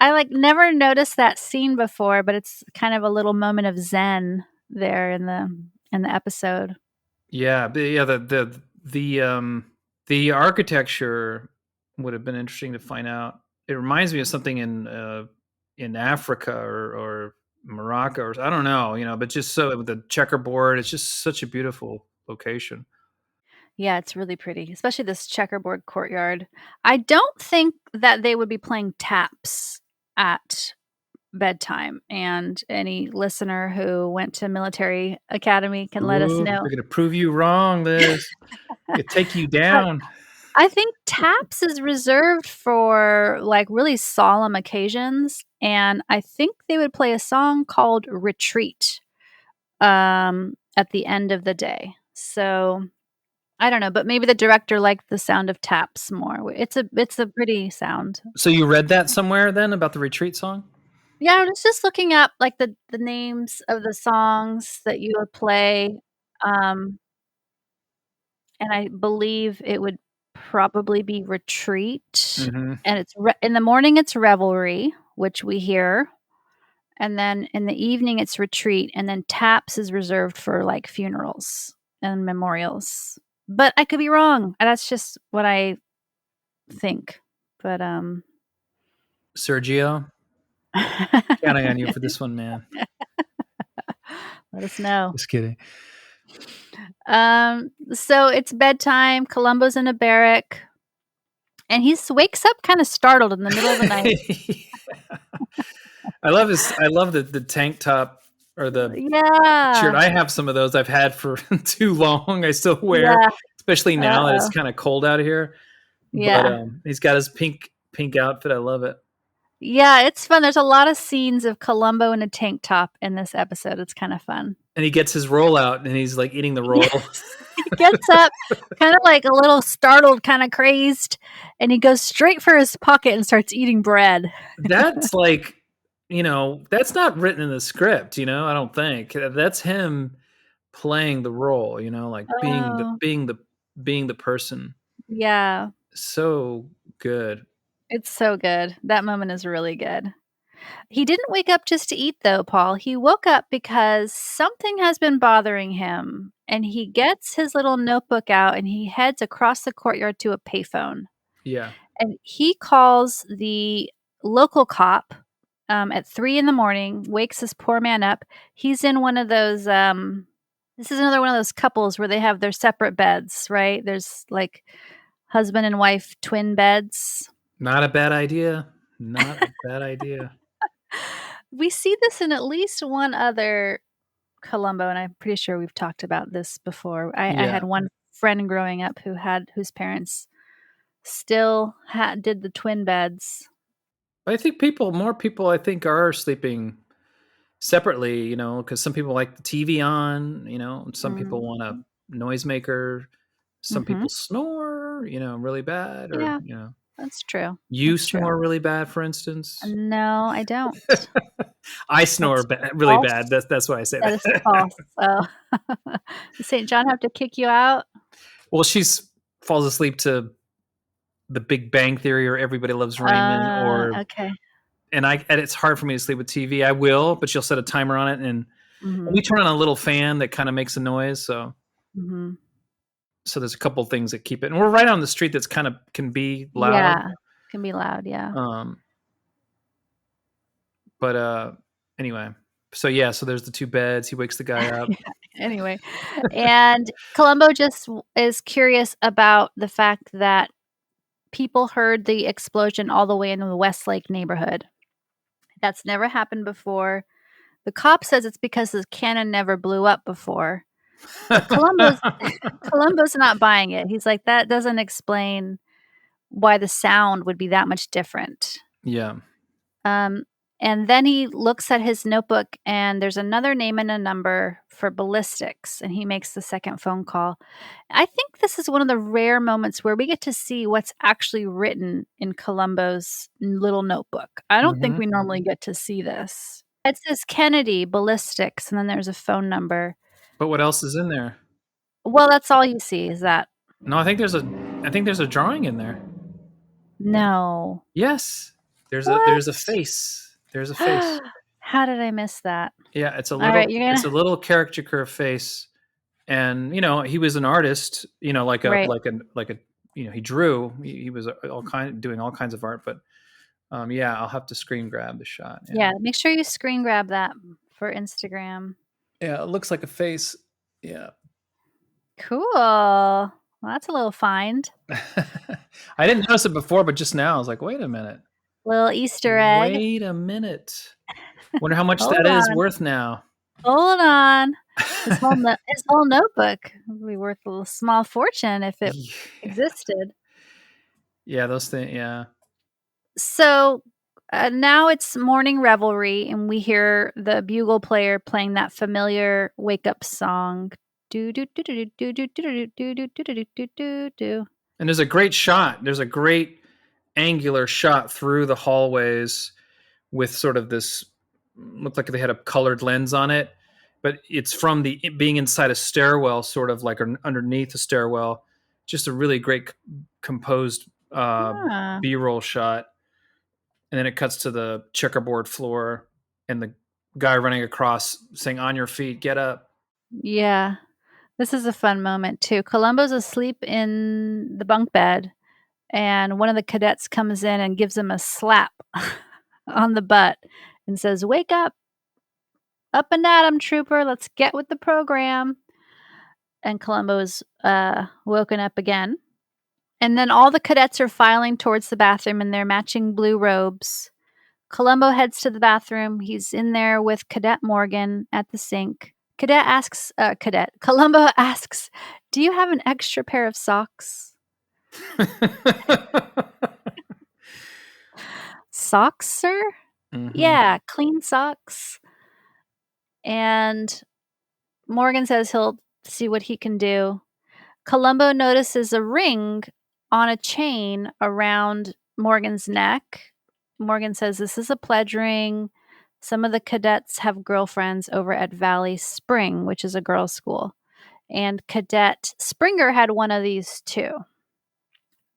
like never noticed that scene before, but it's kind of a little moment of zen there in the episode. Yeah, the architecture would have been interesting to find out. It reminds me of something in Africa or Morocco, or I don't know, but just so with the checkerboard, it's just such a beautiful location. Yeah, it's really pretty, especially this checkerboard courtyard. I don't think that they would be playing taps at bedtime, and any listener who went to military academy can let us know. They're going to prove you wrong, Liz. They take you down. I think taps is reserved for like really solemn occasions, and I think they would play a song called Retreat at the end of the day. So I don't know, but maybe the director liked the sound of taps more. It's a pretty sound. So you read that somewhere then about the Retreat song? Yeah, I was just looking up like the names of the songs that you would play, and I believe it would probably be Retreat, and it's in the morning it's Revelry, which we hear, and then in the evening it's Retreat, and then taps is reserved for like funerals and memorials. But I could be wrong. That's just what I think. But Sergio, counting on you for this one, man. Let us know. Just kidding. So it's bedtime. Columbo's in a barrack, and he wakes up kind of startled in the middle of the night. I love the tank top or the shirt. I have some of those I've had for too long. I still wear, especially now that it's kind of cold out here. But he's got his pink outfit. I love it. Yeah, it's fun. There's a lot of scenes of Columbo in a tank top in this episode. It's kind of fun. And he gets his roll out, and he's like eating the roll. He gets up, kind of like a little startled, kind of crazed, and he goes straight for his pocket and starts eating bread. That's like, that's not written in the script, I don't think. That's him playing the role, like Oh, being the person. yeah. So good. It's so good. That moment is really good. He didn't wake up just to eat, though, Paul. He woke up because something has been bothering him, and he gets his little notebook out and he heads across the courtyard to a payphone. Yeah. And he calls the local cop at 3 in the morning, wakes this poor man up. He's in one of those, this is another one of those couples where they have their separate beds, right? There's like husband and wife twin beds. Not a bad idea. Not a bad idea. We see this in at least one other Columbo, and I'm pretty sure we've talked about this before. I Yeah. had one friend growing up whose parents still did the twin beds. I think more people I think are sleeping separately, because some people like the TV on, and some people want a noisemaker. Some Mm-hmm. people snore, really bad, or, Yeah, that's true. you That's true. snore really bad, for instance. No, I don't. I snore That's really false. bad. That's why I say That is that. false. Oh. Does St. John have to kick you out? Well, falls asleep to The Big Bang Theory or Everybody Loves Raymond, Okay. and it's hard for me to sleep with TV. I will, but she'll set a timer on it, and we Mhm. turn on a little fan that kind of makes a noise. So Mhm. there's a couple things that keep it, and we're right on the street that's kind of can be loud. Yeah. Can be loud, yeah. Um, but anyway, so there's the two beds. He wakes the guy up. Anyway, and Columbo just is curious about the fact that people heard the explosion all the way in the Westlake neighborhood. That's never happened before. The cop says it's because the cannon never blew up before. But Columbo's not buying it. He's like, that doesn't explain why the sound would be that much different. Yeah. Um, and then he looks at his notebook and there's another name and a number for ballistics, and he makes the second phone call. I think this is one of the rare moments where we get to see what's actually written in Columbo's little notebook. I don't think Mm-hmm. we normally get to see this. It says Kennedy ballistics, and then there's a phone number. But what else is in there? Well, that's all you see is that. No, I think there's a drawing in there. No. Yes. There's What? a face. There's a face. How did I miss that? Yeah, it's a All right, little caricature face, and he was an artist. Right. He drew. He was doing all kinds of art. But yeah, I'll have to screen grab the shot. Yeah, make sure you screen grab that for Instagram. Yeah, it looks like a face. Yeah. Cool. Well, that's a little find. I didn't notice it before, but just now I was like, wait a minute. Little Easter egg. Wait a minute. Wonder how much Hold that is on. worth now. Hold on. His whole notebook would be worth a little small fortune if it existed. Yeah, those things. Yeah. So now it's morning revelry, and we hear the bugle player playing that familiar wake up song. Do do do do do do do do do do do do do. And there's a great shot. There's a great angular shot through the hallways with sort of this, looked like they had a colored lens on it, but it's from being inside a stairwell, sort of like underneath a stairwell. Just a really great composed B-roll shot. And then it cuts to the checkerboard floor and the guy running across saying, "On your feet, get up." Yeah. This is a fun moment too. Columbo's asleep in the bunk bed, and one of the cadets comes in and gives him a slap on the butt and says, "Wake up. Up and at 'em, trooper. Let's get with the program." And Columbo is woken up again. And then all the cadets are filing towards the bathroom in their matching blue robes. Columbo heads to the bathroom. He's in there with Cadet Morgan at the sink. Columbo asks, "Do you have an extra pair of socks?" "Socks, sir?" Mm-hmm. "Yeah, clean socks." And Morgan says he'll see what he can do. Columbo notices a ring on a chain around Morgan's neck. Morgan says, "This is a pledge ring. Some of the cadets have girlfriends over at Valley Spring, which is a girls' school. And Cadet Springer had one of these too.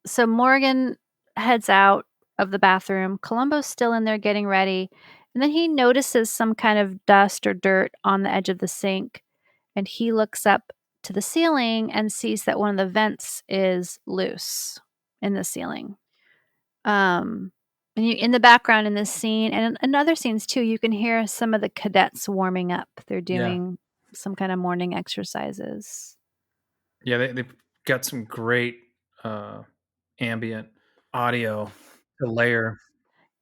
So Morgan heads out of the bathroom. Columbo's still in there getting ready. And then he notices some kind of dust or dirt on the edge of the sink. And he looks up to the ceiling and sees that one of the vents is loose in the ceiling. And in the background in this scene and in other scenes too, you can hear some of the cadets warming up. They're doing some kind of morning exercises. Yeah, they've got some great ambient audio to layer.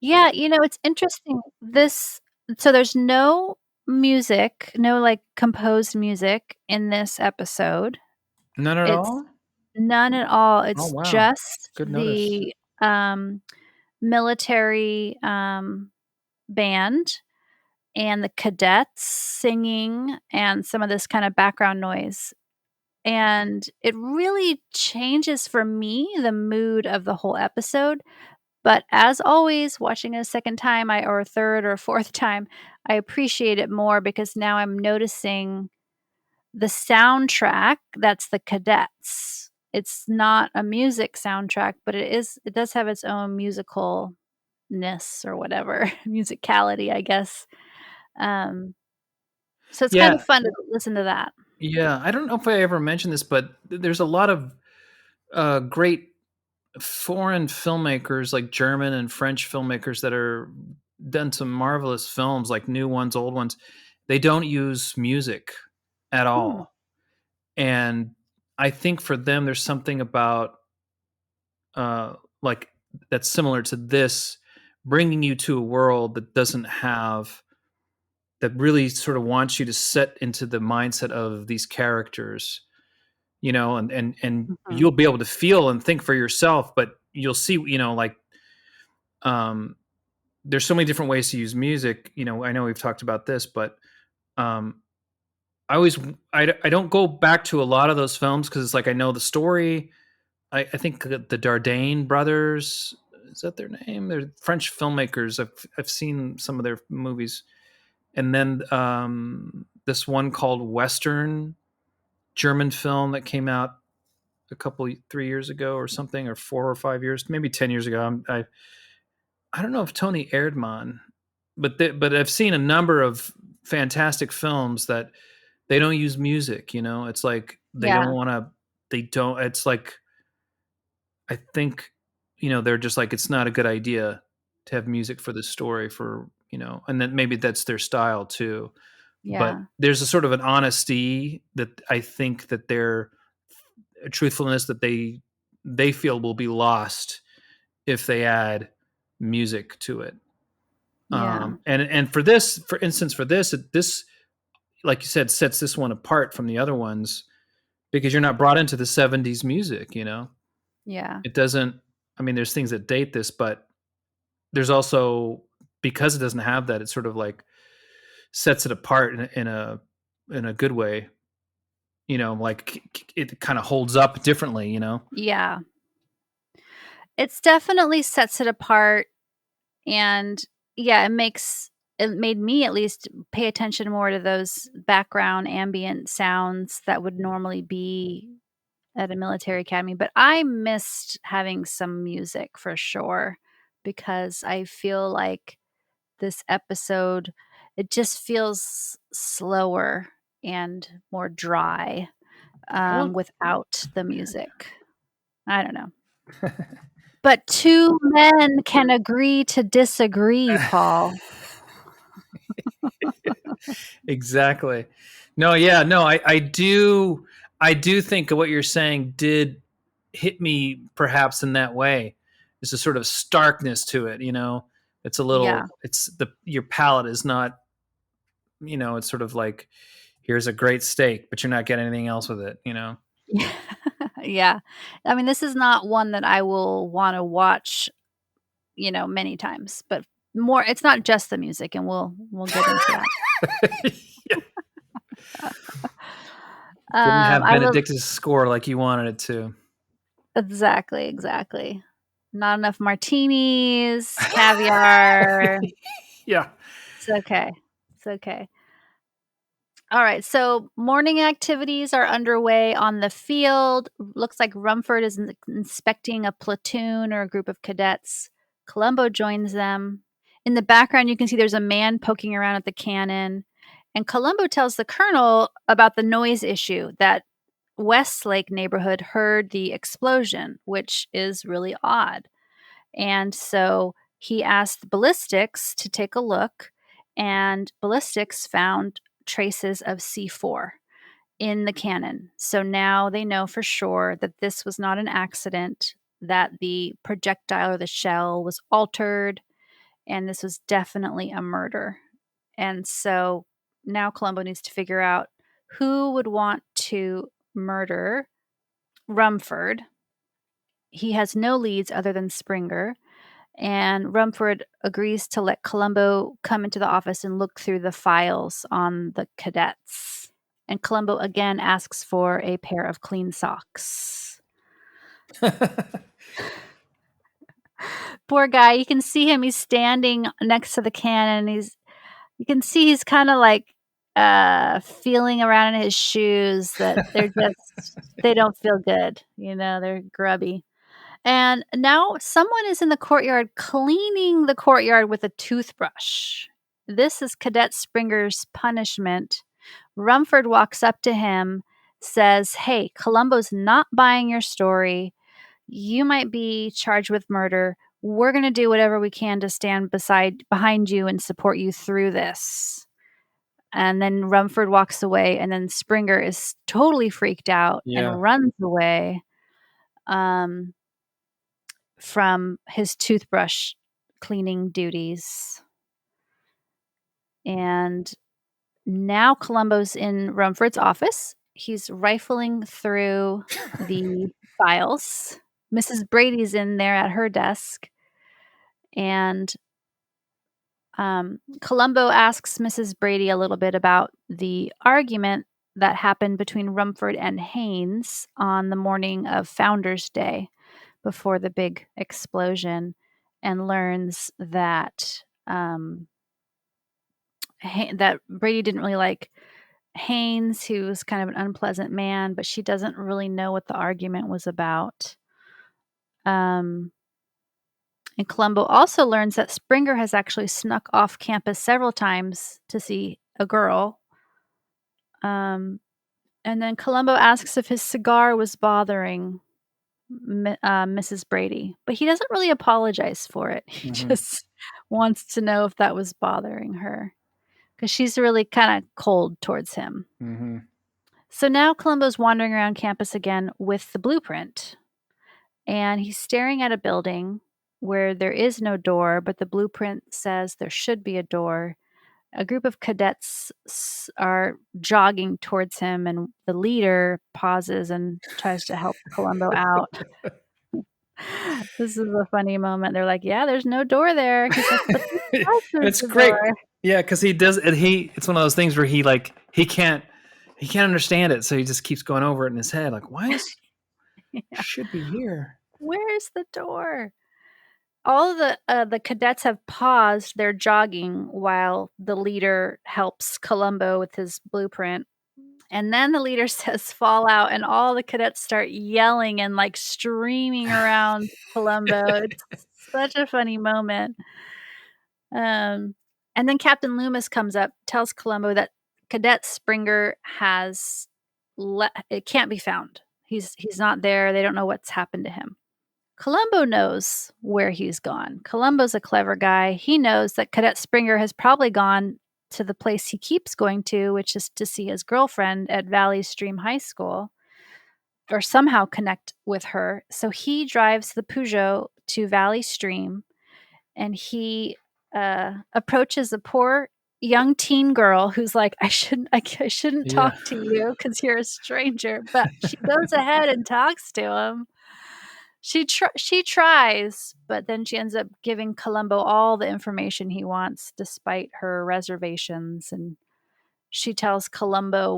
Yeah, it's interesting. So there's no music, no like composed music in this episode. None at It's all? none at all. Oh, It's wow. just Good notice. the military band and the cadets singing and some of this kind of background noise. And it really changes for me the mood of the whole episode. But as always, watching it a second time or a third or a fourth time, I appreciate it more because now I'm noticing the soundtrack that's the cadets. It's not a music soundtrack, but it does have its own musicalness or whatever, musicality, I guess. So it's kind of fun to listen to that. Yeah, I don't know if I ever mentioned this, but there's a lot of great foreign filmmakers, like German and French filmmakers, that are done some marvelous films, like new ones, old ones. They don't use music at all. And I think for them, there's something about like that's similar to this, bringing you to a world that doesn't have, that really sort of wants you to set into the mindset of these characters, and you'll be able to feel and think for yourself, but you'll see, like, there's so many different ways to use music. I know we've talked about this, but I don't go back to a lot of those films because it's like I know the story. I think the Dardenne brothers, is that their name? They're French filmmakers. I've seen some of their movies, and then this one called Western, German film that came out 3 years ago or something, or 4 or 5 years, maybe 10 years ago. I don't know if Tony Erdmann, but I've seen a number of fantastic films that they don't use music. It's like they don't want to. They don't. It's like, I think, they're just like, it's not a good idea to have music for the story, and then maybe that's their style too. But there's a sort of an honesty that I think that a truthfulness that they feel will be lost if they add music to it. And for instance, this, like you said, sets this one apart from the other ones because you're not brought into the 70s music, It doesn't, I mean, there's things that date this, but there's also, because it doesn't have that, it sort of like sets it apart in a good way. Like it kind of holds up differently, Yeah. It's definitely sets it apart. And it made me at least pay attention more to those background ambient sounds that would normally be at a military academy. But I missed having some music for sure because I feel like this episode, it just feels slower and more dry without the music. I don't know. But two men can agree to disagree, Paul. Exactly. No, yeah, no, I do think what you're saying did hit me perhaps in that way. There's a sort of starkness to it, It's a little, your palate is not, it's sort of like, here's a great steak, but you're not getting anything else with it, Yeah. I mean, this is not one that I will want to watch, many times, but more, it's not just the music, and we'll get into that. Didn't have Benedict's score like you wanted it to. Exactly. Not enough martinis, caviar. Yeah. This okay. It's okay. All right, so morning activities are underway on the field. Looks like Rumford is inspecting a platoon or a group of cadets. Columbo joins them. In the background, you can see there's a man poking around at the cannon. And Columbo tells the colonel about the noise issue, that Westlake neighborhood heard the explosion, which is really odd. And so he asked ballistics to take a look, and ballistics found traces of C4 in the cannon. So now they know for sure that this was not an accident, that the projectile or the shell was altered, and this was definitely a murder. And so now Columbo needs to figure out who would want to murder Rumford. He has no leads other than Springer. And Rumford agrees to let Columbo come into the office and look through the files on the cadets. And Columbo again asks for a pair of clean socks. Poor guy. You can see him. He's standing next to the cannon. You can see he's kind of like feeling around in his shoes, that they don't feel good. They're grubby. And now someone is in the courtyard cleaning the courtyard with a toothbrush. This is Cadet Springer's punishment. Rumford walks up to him, says, "Hey, Columbo's not buying your story. You might be charged with murder. We're going to do whatever we can to stand behind you and support you through this." And then Rumford walks away, and then Springer is totally freaked out and runs away. From his toothbrush cleaning duties. And now Columbo's in Rumford's office. He's rifling through the files. Mrs. Brady's in there at her desk. And Columbo asks Mrs. Brady a little bit about the argument that happened between Rumford and Haynes on the morning of Founders Day, before the big explosion, and learns that that Brady didn't really like Haynes, who was kind of an unpleasant man, but she doesn't really know what the argument was about. And Columbo also learns that Springer has actually snuck off campus several times to see a girl. And then Columbo asks if his cigar was bothering Mrs. Brady, but he doesn't really apologize for it. He just wants to know if that was bothering her, because she's really kind of cold towards him. So now Columbo's wandering around campus again with the blueprint, and he's staring at a building where there is no door, but the blueprint says there should be a door. A group of cadets are jogging towards him, and the leader pauses and tries to help Columbo out. This is a funny moment. They're like, "Yeah, there's no door there." He's like, "But it's great. Door. Yeah, because he does, and it's one of those things where he can't understand it, so he just keeps going over it in his head, like, why is should be here? Where's the door? All of the cadets have paused their jogging while the leader helps Columbo with his blueprint. And then the leader says, "Fall out," and all the cadets start yelling and like streaming around Columbo. It's such a funny moment. And then Captain Loomis comes up, tells Columbo that Cadet Springer it can't be found. He's not there. They don't know what's happened to him. Columbo knows where he's gone. Columbo's a clever guy. He knows that Cadet Springer has probably gone to the place he keeps going to, which is to see his girlfriend at Valley Stream High School, or somehow connect with her. So he drives the Peugeot to Valley Stream, and he approaches a poor young teen girl who's like, I shouldn't talk to you because you're a stranger. But she goes ahead and talks to him. She tries, but then she ends up giving Columbo all the information he wants, despite her reservations. And she tells Columbo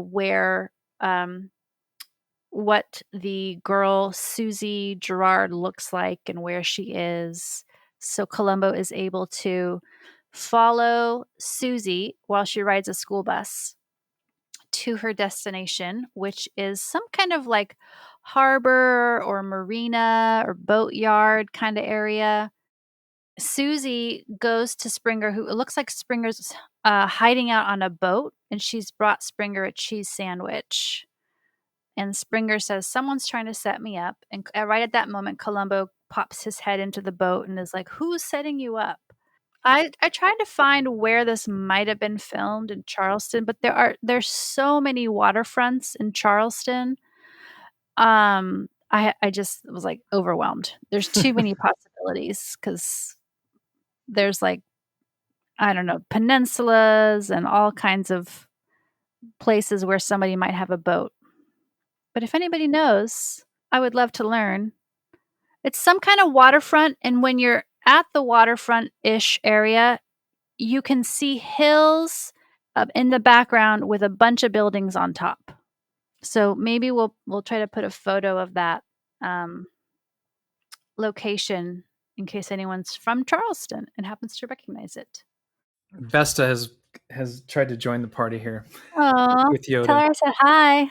what the girl Susie Gerard looks like and where she is. So Columbo is able to follow Susie while she rides a school bus to her destination, which is some kind of like harbor or marina or boatyard kind of area. Susie goes to Springer, who it looks like Springer's hiding out on a boat, and she's brought Springer a cheese sandwich. And Springer says, someone's trying to set me up. And right at that moment, Columbo pops his head into the boat and is like, who's setting you up? I tried to find where this might have been filmed in Charleston, but there's so many waterfronts in Charleston. I just was like overwhelmed. There's too many possibilities because there's like, I don't know, peninsulas and all kinds of places where somebody might have a boat. But if anybody knows, I would love to learn. It's some kind of waterfront, and when you're at the waterfront-ish area, you can see hills in the background with a bunch of buildings on top. So maybe we'll try to put a photo of that location in case anyone's from Charleston and happens to recognize it. Vesta has tried to join the party here. Oh, with Yoda. Tell her I said hi.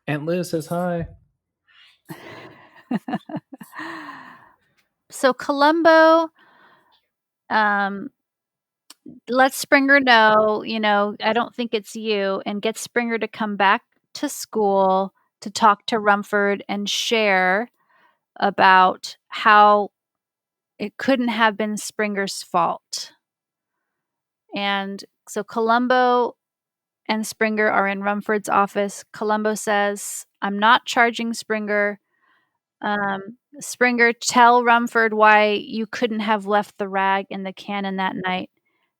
Aunt Liz says hi. So Columbo lets Springer know, I don't think it's you, and gets Springer to come back to school to talk to Rumford and share about how it couldn't have been Springer's fault. And so Columbo and Springer are in Rumford's office. Columbo says, I'm not charging Springer. Springer, tell Rumford why you couldn't have left the rag in the cannon that night.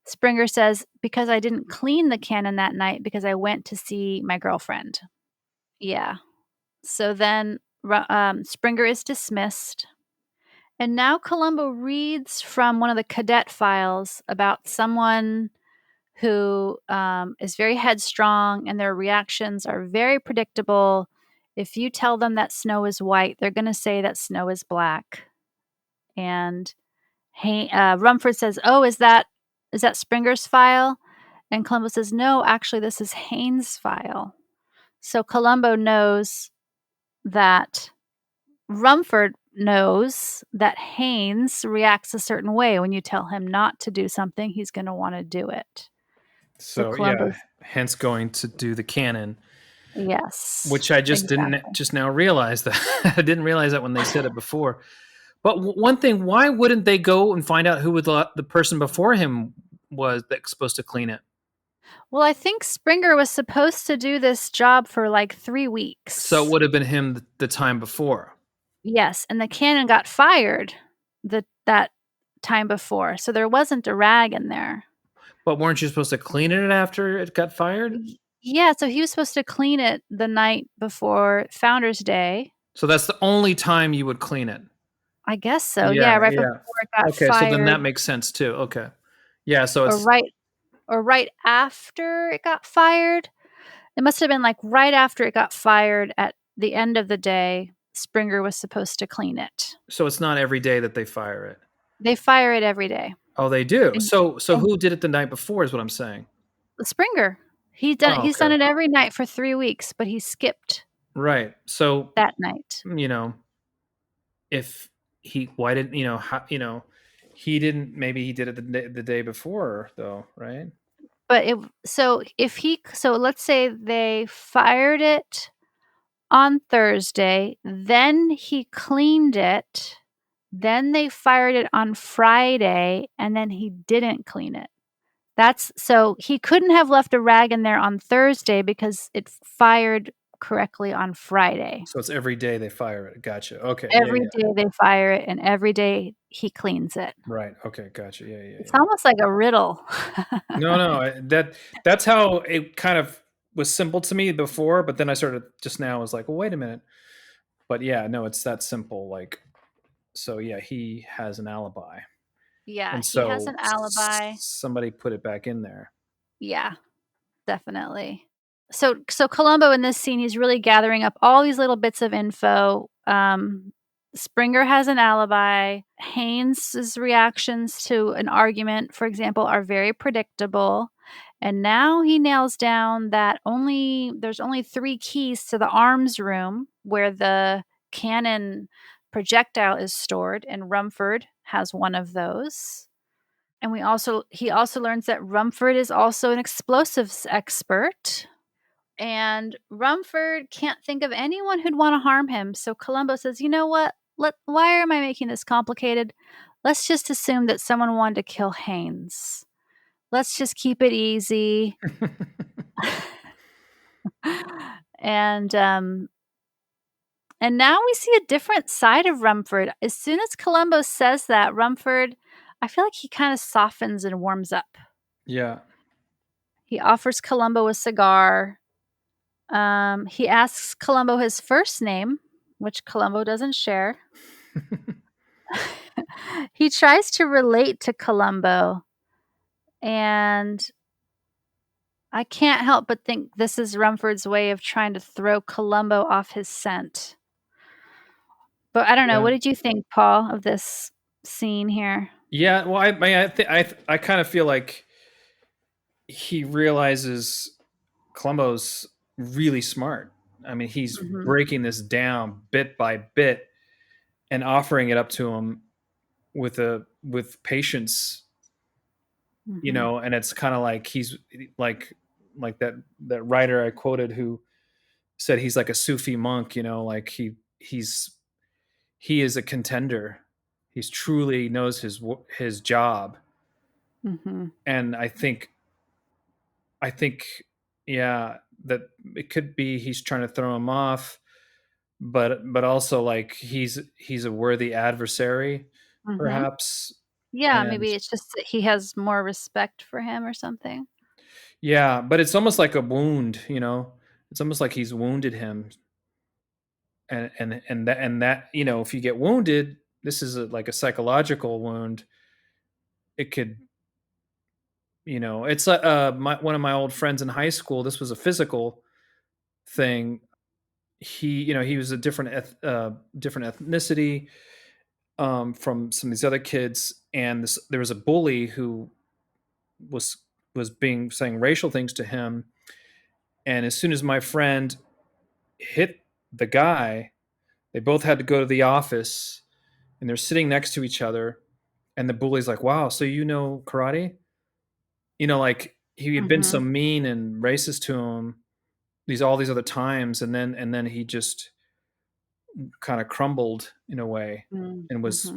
Springer says, because I didn't clean the cannon that night because I went to see my girlfriend. Yeah. So then Springer is dismissed. And now Columbo reads from one of the cadet files about someone who is very headstrong and their reactions are very predictable. If you tell them that snow is white, they're going to say that snow is black. And Rumford says, oh, is that Springer's file? And Columbo says, no, actually, this is Haynes' file. So Columbo knows that Rumford knows that Haynes reacts a certain way. When you tell him not to do something, he's going to want to do it. So yeah, hence going to do the cannon. Yes. Which I just didn't just now realize that. I didn't realize that when they said it before. But one thing, why wouldn't they go and find out who the person before him was that's supposed to clean it? Well, I think Springer was supposed to do this job for like 3 weeks. So it would have been him the time before. Yes, and the cannon got fired that time before. So there wasn't a rag in there. But weren't you supposed to clean it after it got fired? Yeah, so he was supposed to clean it the night before Founders Day. So that's the only time you would clean it? I guess so. Yeah, right before it got fired. Okay, so then that makes sense too. Okay. Yeah, so it's... Or right after it got fired. It must have been like right after it got fired at the end of the day, Springer was supposed to clean it. So it's not every day that they fire it? They fire it every day. Oh, they do? So who did it the night before is what I'm saying? Springer. He's done it every night for 3 weeks, but he skipped. Right. So that night. If he he didn't, maybe he did it the day before though, right? But let's say they fired it on Thursday, then he cleaned it, then they fired it on Friday, and then he didn't clean it. So he couldn't have left a rag in there on Thursday because it fired correctly on Friday. So it's every day they fire it. Gotcha. Okay. Every day they fire it, and every day he cleans it. Right. Okay. Gotcha. Yeah. It's almost like a riddle. No. That's how it kind of was simple to me before, but then I started just now was like, well, wait a minute. But yeah, no, it's that simple. Like, so yeah, he has an alibi. Yeah, and so he has an alibi. Somebody put it back in there. Yeah, definitely. So Columbo in this scene, he's really gathering up all these little bits of info. Springer has an alibi. Haynes's reactions to an argument, for example, are very predictable. And now he nails down that there's only 3 keys to the arms room where the cannon projectile is stored, and Rumford has one of those. And he also learns that Rumford is also an explosives expert. And Rumford can't think of anyone who'd want to harm him. So Columbo says, "You know what? Why am I making this complicated? Let's just assume that someone wanted to kill Haynes. Let's just keep it easy." And now we see a different side of Rumford. As soon as Columbo says that, Rumford, I feel like he kind of softens and warms up. Yeah. He offers Columbo a cigar. He asks Columbo his first name, which Columbo doesn't share. He tries to relate to Columbo, and I can't help but think this is Rumford's way of trying to throw Columbo off his scent. But I don't know. Yeah. What did you think, Paul, of this scene here? Yeah, well, I kind of feel like he realizes Columbo's really smart. I mean, he's breaking this down bit by bit and offering it up to him with patience, you know. And it's kind of like he's like that writer I quoted who said he's like a Sufi monk, you know, like he is a contender. He's truly knows his job. And I think yeah, that it could be he's trying to throw him off, but also like he's a worthy adversary, perhaps. Yeah, And maybe it's just that he has more respect for him or something. yeah, but it's almost like a wound, you know. It's almost like he's wounded him, and that you know, if you get wounded, this is like a psychological wound. It could, you know, it's one of my old friends in high school. This was a physical thing. He was a different ethnicity, from some of these other kids, and there was a bully who was being saying racial things to him, and as soon as my friend hit the guy, they both had to go to the office, and they're sitting next to each other, and the bully's like, "Wow, so you know karate?" You know, like he had been so mean and racist to him all these other times, and then he just kind of crumbled in a way, and was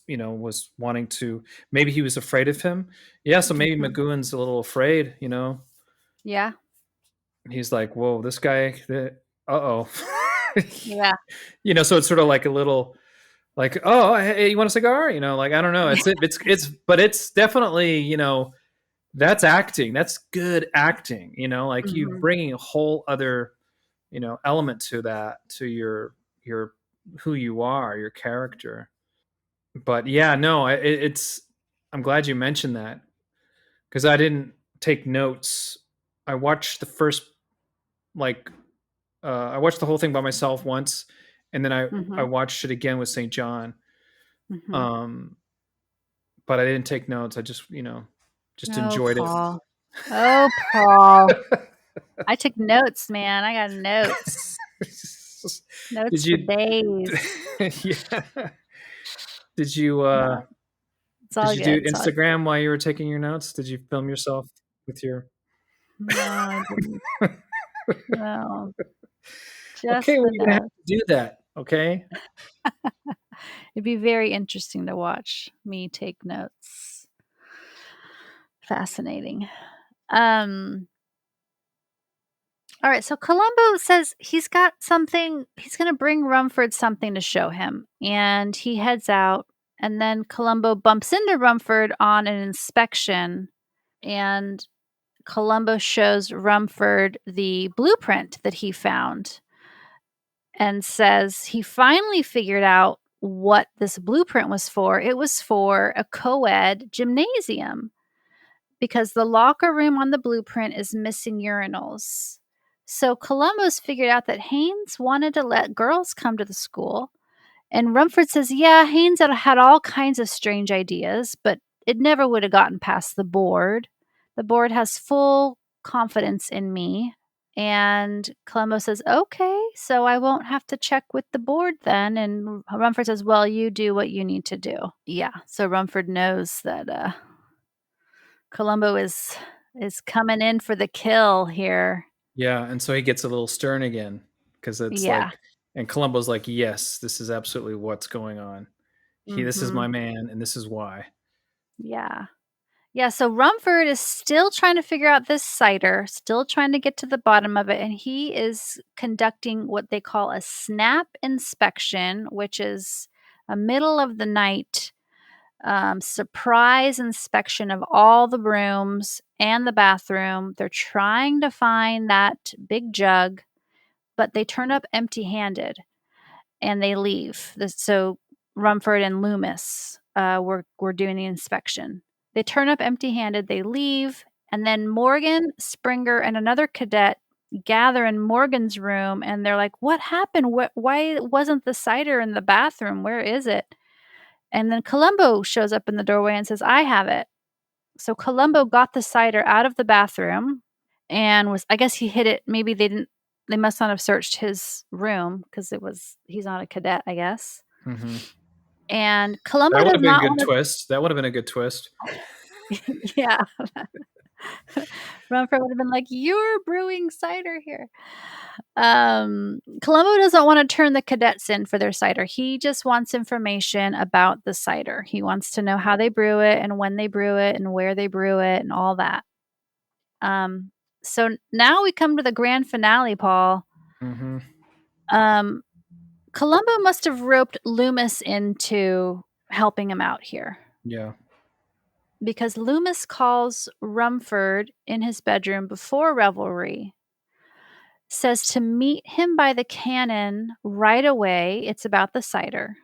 was wanting to, maybe he was afraid of him. Yeah, so maybe McGoohan's a little afraid, you know. Yeah. He's like, whoa, this guy, uh-oh. Yeah. You know, so it's sort of like a little like, oh, hey, you want a cigar, you know, like, I don't know, but it's definitely, you know, that's acting, that's good acting, you know, like you bringing a whole other, you know, element to that, to your who you are, your character. But yeah, no, it's I'm glad you mentioned that, because I didn't take notes. I watched the first, like, I watched the whole thing by myself once, and then I watched it again with St. John. Um, but I didn't take notes. I just, you know, just enjoyed Paul. Oh, Paul. I took notes, man. I got notes. Notes for days. Yeah. Did you Did you do Instagram while you were taking your notes? Did you film yourself with your No, I didn't. No. Okay, well, you're gonna have to do that, okay? It'd be very interesting to watch me take notes. Fascinating. All right, so Columbo says he's got something, he's going to bring Rumford something to show him, and he heads out, and then Columbo bumps into Rumford on an inspection, and Columbo shows Rumford the blueprint that he found and says he finally figured out what this blueprint was for. It was for a co-ed gymnasium, because the locker room on the blueprint is missing urinals. So Columbo's figured out that Haynes wanted to let girls come to the school, And Rumford says, yeah, Haynes had all kinds of strange ideas, but it never would have gotten past the board. The board has full confidence in me. And Columbo says, okay, so I won't have to check with the board then. And Rumford says, well, you do what you need to do. Yeah, so Rumford knows that Columbo is coming in for the kill here. Yeah, and so he gets a little stern again because it's like, and Columbo's like, yes, this is absolutely what's going on. This is my man, and this is why. Yeah. Yeah, so Rumford is still trying to figure out this cider, still trying to get to the bottom of it, and he is conducting what they call a snap inspection, which is a middle of the night surprise inspection of all the rooms and the bathroom. They're trying to find that big jug, but they turn up empty-handed and they leave. So Rumford and Loomis were doing the inspection. They turn up empty-handed, they leave, and then Morgan, Springer, and another cadet gather in Morgan's room, and they're like, what happened? Why wasn't the cider in the bathroom? Where is it? And then Columbo shows up in the doorway and says, I have it. So Columbo got the cider out of the bathroom and I guess he hid it. Maybe they must not have searched his room because he's not a cadet, I guess. Mm-hmm. And Columbo that would does not have been a good twist. That would have been a good twist. Yeah. Rumford would have been like, you're brewing cider here. Columbo doesn't want to turn the cadets in for their cider. He just wants information about the cider. He wants to know how they brew it and when they brew it and where they brew it and all that. So now we come to the grand finale, Paul. Mm-hmm. Columbo must have roped Loomis into helping him out here. Yeah. Because Loomis calls Rumford in his bedroom before revelry, says to meet him by the cannon right away. It's about the cider.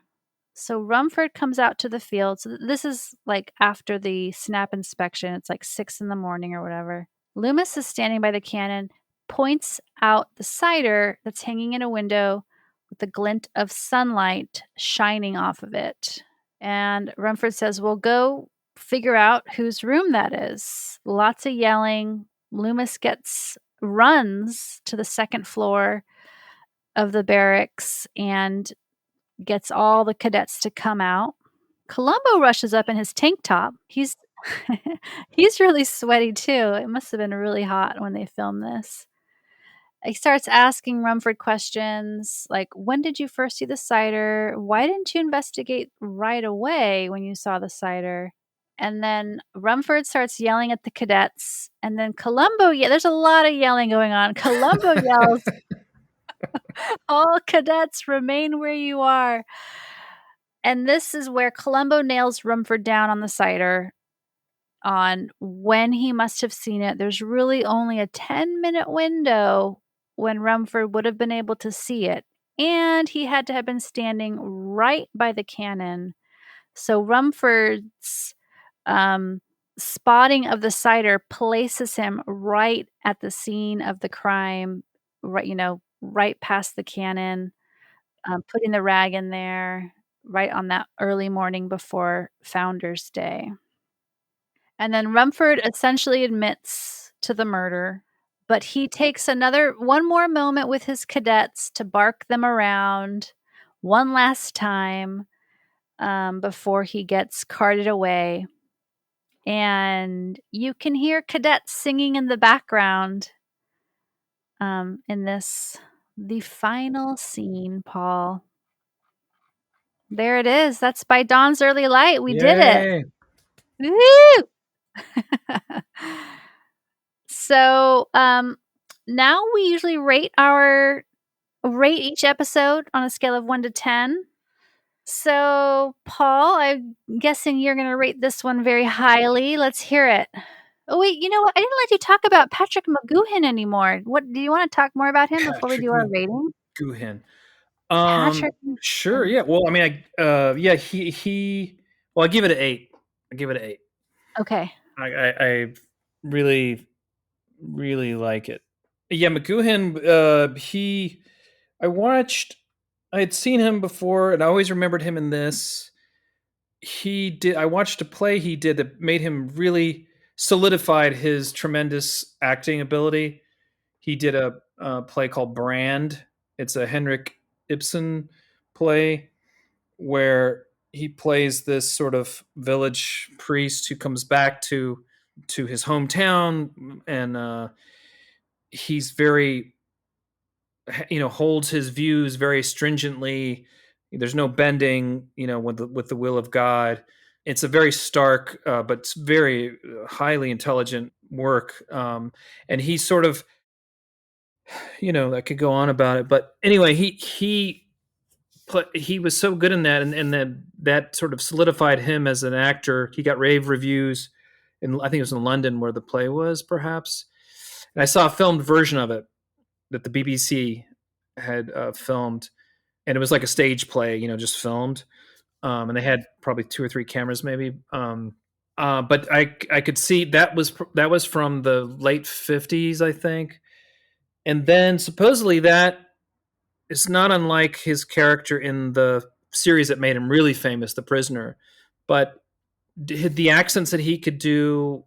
So Rumford comes out to the field. So this is like after the snap inspection. It's like 6 a.m. or whatever. Loomis is standing by the cannon, points out the cider that's hanging in a window with a glint of sunlight shining off of it. And Rumford says, well, go figure out whose room that is. Lots of yelling. Loomis runs to the second floor of the barracks and gets all the cadets to come out. Columbo rushes up in his tank top. He's really sweaty too. It must have been really hot when they filmed this. He starts asking Rumford questions like, when did you first see the cider? Why didn't you investigate right away when you saw the cider? And then Rumford starts yelling at the cadets. And then Columbo, there's a lot of yelling going on. Columbo yells, all cadets remain where you are. And this is where Columbo nails Rumford down on the cider on when he must have seen it. There's really only a 10-minute window when Rumford would have been able to see it. And he had to have been standing right by the cannon. So Rumford's spotting of the cider places him right at the scene of the crime, right past the cannon, putting the rag in there, right on that early morning before Founders Day. And then Rumford essentially admits to the murder, but he takes one more moment with his cadets to bark them around one last time before he gets carted away. And you can hear cadets singing in the background in the final scene, Paul. There it is. That's By Dawn's Early Light. We did it. Woo! So now we usually rate each episode on a scale of 1 to 10. So Paul, I'm guessing you're going to rate this one very highly. Let's hear it. Oh wait, you know what? I didn't let you talk about Patrick McGoohan anymore. What do you want to talk more about him before we do our rating? McGoohan. Patrick. Sure. Yeah. Well, I mean, he. Well, I give it an 8. I give it an 8. Okay. I really, really like it. Yeah, McGoohan. I watched I had seen him before, and I always remembered him in this. I watched a play he did that made him really solidified his tremendous acting ability. He did a play called Brand. It's a Henrik Ibsen play where he plays this sort of village priest who comes back to his hometown, and he's very, holds his views very stringently. There's no bending, with the will of God. It's a very stark, but very highly intelligent work. And he sort of, I could go on about it, but anyway, he was so good in that, and that sort of solidified him as an actor. He got rave reviews, and I think it was in London where the play was, perhaps. And I saw a filmed version of it that the BBC had filmed, and it was like a stage play, just filmed. And they had probably 2 or 3 cameras, maybe. But I could see that was from the late 50s, I think. And then supposedly that is not unlike his character in the series that made him really famous, The Prisoner. But the accents that he could do,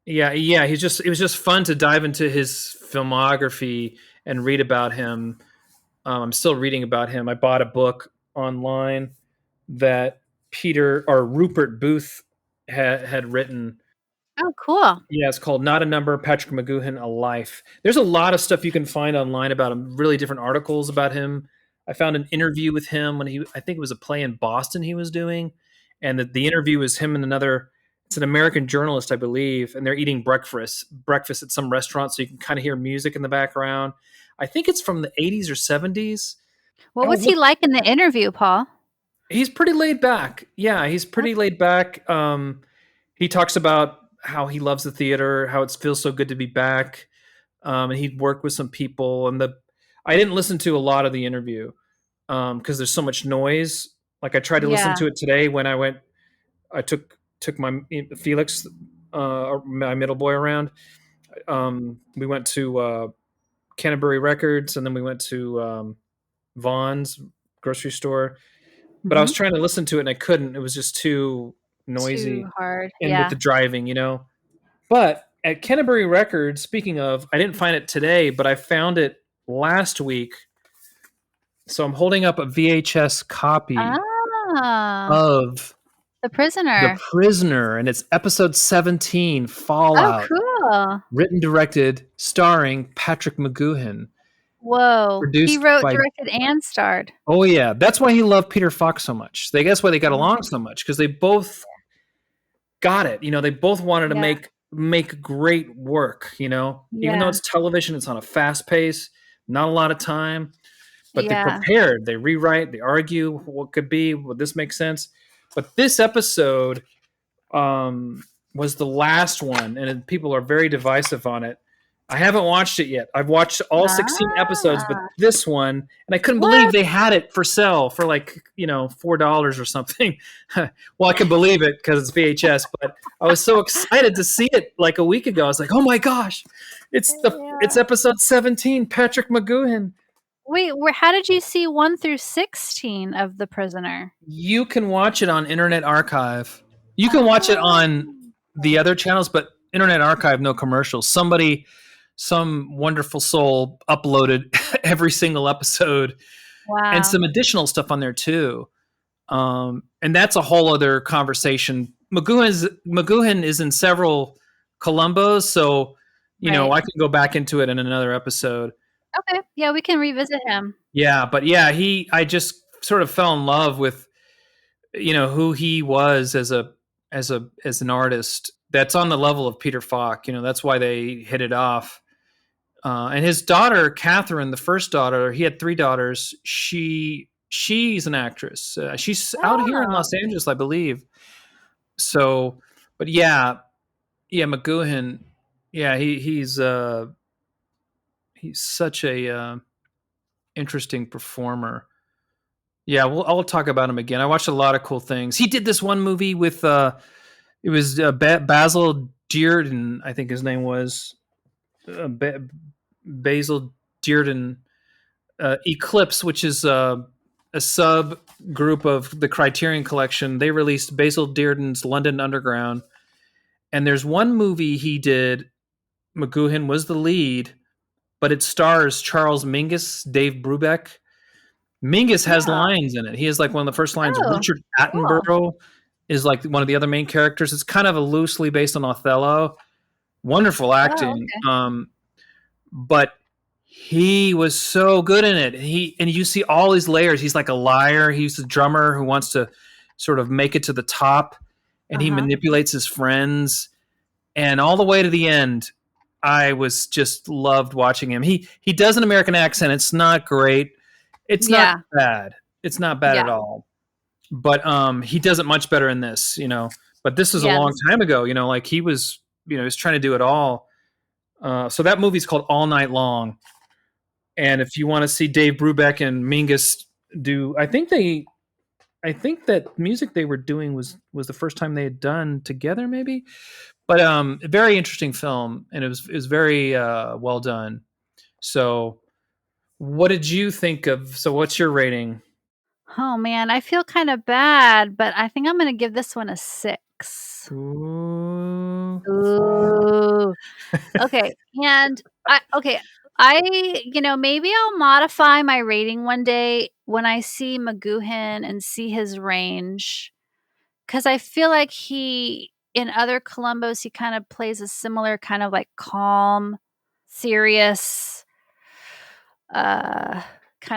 yeah, it was just fun to dive into his filmography and read about him. I'm still reading about him. I bought a book online that Rupert Booth had written. Oh, cool. Yeah, it's called Not a Number, Patrick McGoohan, A Life. There's a lot of stuff you can find online about him, really different articles about him. I found an interview with him when I think it was a play in Boston he was doing. And the interview was him and it's an American journalist, I believe, and they're eating breakfast at some restaurant. So you can kind of hear music in the background. I think it's from the 80s or 70s. What was he like in the interview, Paul? He's pretty laid back. Yeah, he's pretty laid back. He talks about how he loves the theater, how it feels so good to be back. And he'd worked with some people, and I didn't listen to a lot of the interview because there's so much noise. Like I tried to listen to it today when I took my Felix, my middle boy, around. We went to Canterbury Records, and then we went to Vaughn's grocery store. But I was trying to listen to it and I couldn't. It was just too noisy, too hard. and with the driving, But at Canterbury Records, speaking of, I didn't find it today, but I found it last week. So I'm holding up a VHS copy of The Prisoner, and it's episode 17, Fallout. Oh, cool. Written, directed, starring Patrick McGoohan. Whoa. He wrote, directed, and starred. Oh, yeah. That's why he loved Peter Falk so much. That's why they got along so much, because they both got it. They both wanted to make great work, Even though it's television, it's on a fast pace, not a lot of time. But they prepared, they rewrite, they argue what could be, would this make sense? But this episode was the last one, and people are very divisive on it. I haven't watched it yet. I've watched all 16 episodes, but this one, and I couldn't believe they had it for sale for like, $4 or something. Well, I can believe it because it's VHS, but I was so excited to see it like a week ago. I was like, oh my gosh, it's episode 17, Patrick McGoohan. Wait, how did you see 1 through 16 of The Prisoner? You can watch it on Internet Archive. You can watch it on the other channels, but Internet Archive, no commercials. Some wonderful soul uploaded every single episode. Wow. And some additional stuff on there too. And that's a whole other conversation. McGoohan is in several Columbos, so I can go back into it in another episode. Okay. Yeah, we can revisit him. Yeah, but I just sort of fell in love with who he was as an artist. That's on the level of Peter Falk. That's why they hit it off. And his daughter, Catherine, the first daughter, he had 3 daughters. She's an actress. She's out here in Los Angeles, I believe. So, but McGoohan, he's such a interesting performer. Yeah, I'll talk about him again. I watched a lot of cool things. He did this one movie with it was Basil Dearden, I think his name was. Basil Dearden, Eclipse, which is a sub group of the Criterion Collection. They released Basil Dearden's London Underground, and there's one movie he did. McGoohan was the lead, but it stars Charles Mingus, Dave Brubeck. Mingus has Oh. lines in it. He has like one of the first lines. Oh, Richard cool. Attenborough is like one of the other main characters. It's kind of a loosely based on Othello. Wonderful acting. Okay. But he was so good in it. And you see all his layers. He's like a liar. He's a drummer who wants to sort of make it to the top, and he manipulates his friends. And all the way to the end, I was just loved watching him. He does an American accent. It's not great. It's not bad. It's not bad at all. But he does it much better in this, But this was a long time ago, like he was, he was trying to do it all. So that movie's called All Night Long. And if you want to see Dave Brubeck and Mingus do, I think that music they were doing was the first time they had done together, maybe. But a very interesting film, and it was very well done. So, what did you think of? So, what's your rating? Oh man, I feel kind of bad, but I think I'm going to give this one a 6. Ooh. Ooh. Okay. And maybe I'll modify my rating one day when I see McGoohan and see his range, because I feel like in other Columbos, he kind of plays a similar kind of like calm, serious, kind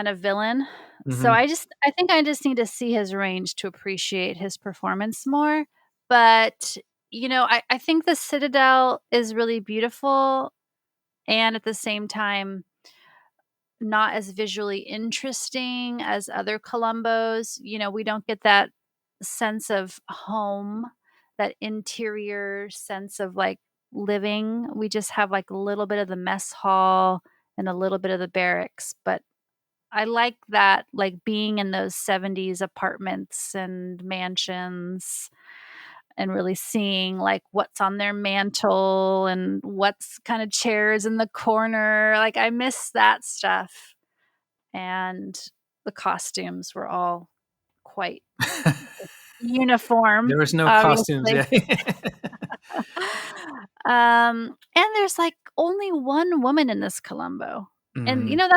of villain. So I think I just need to see his range to appreciate his performance more. But, I think the Citadel is really beautiful, and at the same time, not as visually interesting as other Columbos. We don't get that sense of home, that interior sense of like living. We just have like a little bit of the mess hall and a little bit of the barracks. But I like that, like being in those 70s apartments and mansions and really seeing like what's on their mantle and what's kind of chairs in the corner. Like I miss that stuff. And the costumes were all quite uniform. There was no obviously. costumes. And there's like only one woman in this Columbo. And Mhm.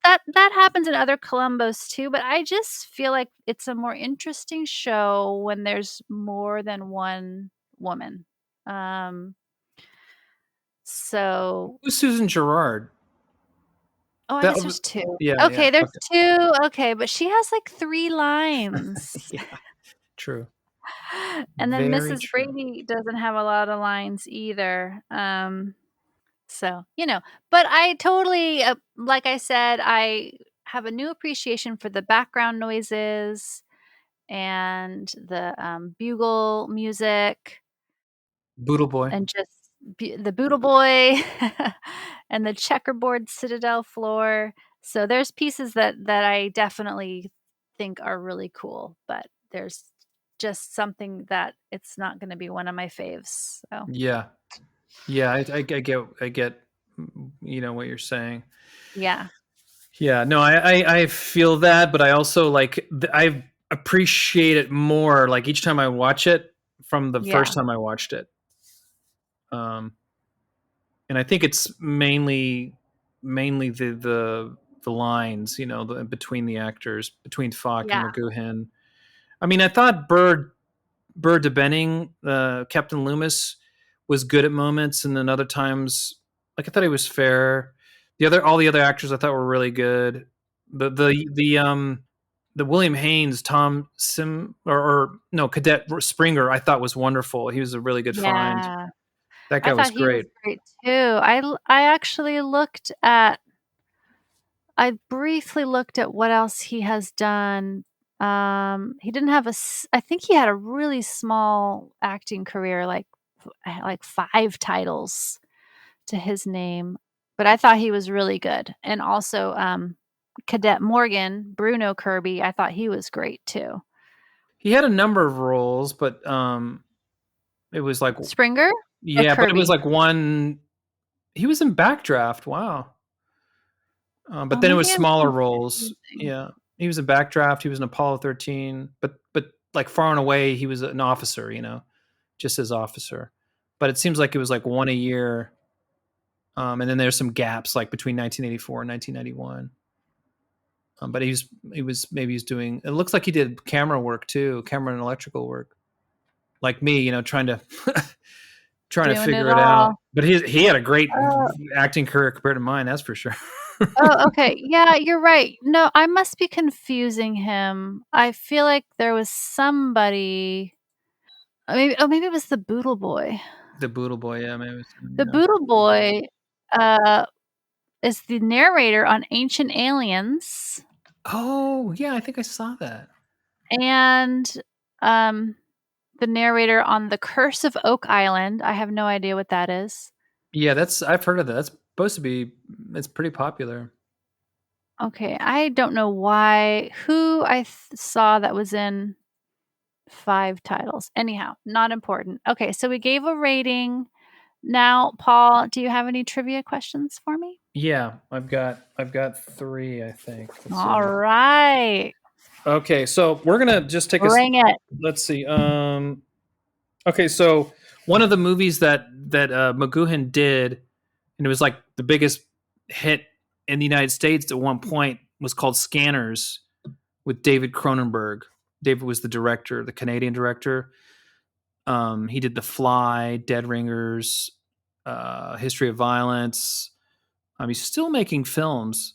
that happens in other Columbos too, but I just feel like it's a more interesting show when there's more than one woman. So Who's Susan Gerard? I That guess was there's 2. yeah. Okay, there's Okay. 2. Okay, but she has like 3 lines. Yeah, true. And then Very Mrs. true. Brady doesn't have a lot of lines either. So, but I totally, like I said, I have a new appreciation for the background noises and the bugle music Boodle Boy. and just the Boodle Boy and the checkerboard Citadel floor. So there's pieces that I definitely think are really cool, but there's just something that it's not going to be one of my faves. So Yeah. I get what you're saying. yeah. Yeah, no, I feel that, but I also like I appreciate it more like each time I watch it from the Yeah. first time I watched it. And I think it's mainly the lines, between the actors, between Falk and Yeah. McGoohan. I mean, I thought Burr DeBenning, Captain Loomis, was good at moments, and then other times, like I thought he was fair. All the other actors I thought were really good. The William Haynes, Tom Sim, or no, Cadet Springer, I thought was wonderful. He was a really good find. Yeah. That guy I was thought he was great. great too. I actually I briefly looked at what else he has done. He didn't have I think he had a really small acting career, like 5 titles to his name, but I thought he was really good. And also, Cadet Morgan, Bruno Kirby, I thought he was great too. He had a number of roles, but it was like Springer? Or yeah, but it was Kirby? like one. He was in Backdraft. Wow. But Oh, then it maybe was I'm smaller roles. confusing. Yeah. He was a backdraft. He was an Apollo 13, but like far and away, he was an officer. Just as officer. But it seems like it was like one a year. And then there's some gaps like between 1984 and 1991. But he was doing. It looks like he did camera work too, camera and electrical work, like me. Trying to figure it out. But he had a great acting career compared to mine. That's for sure. Oh, okay. Yeah, you're right. No, I must be confusing him. I feel like there was somebody. Maybe it was the Boodle Boy. The Boodle Boy, yeah, maybe. The Boodle Boy is the narrator on Ancient Aliens. Oh, yeah, I think I saw that. And the narrator on The Curse of Oak Island. I have no idea what that is. Yeah, I've heard of that. That's supposed to be, it's pretty popular. Okay, I don't know who I saw that was in 5 titles. Anyhow, not important. Okay, so we gave a rating. Now, Paul, do you have any trivia questions for me? Yeah, I've got 3, I think. All right. Okay, so we're gonna just take Bring it. Let's see. Okay, so one of the movies that McGoohan did, and it was like the biggest hit in the United States at one point, was called Scanners with David Cronenberg. David was the director, the Canadian director. He did The Fly, Dead Ringers, History of Violence. He's still making films.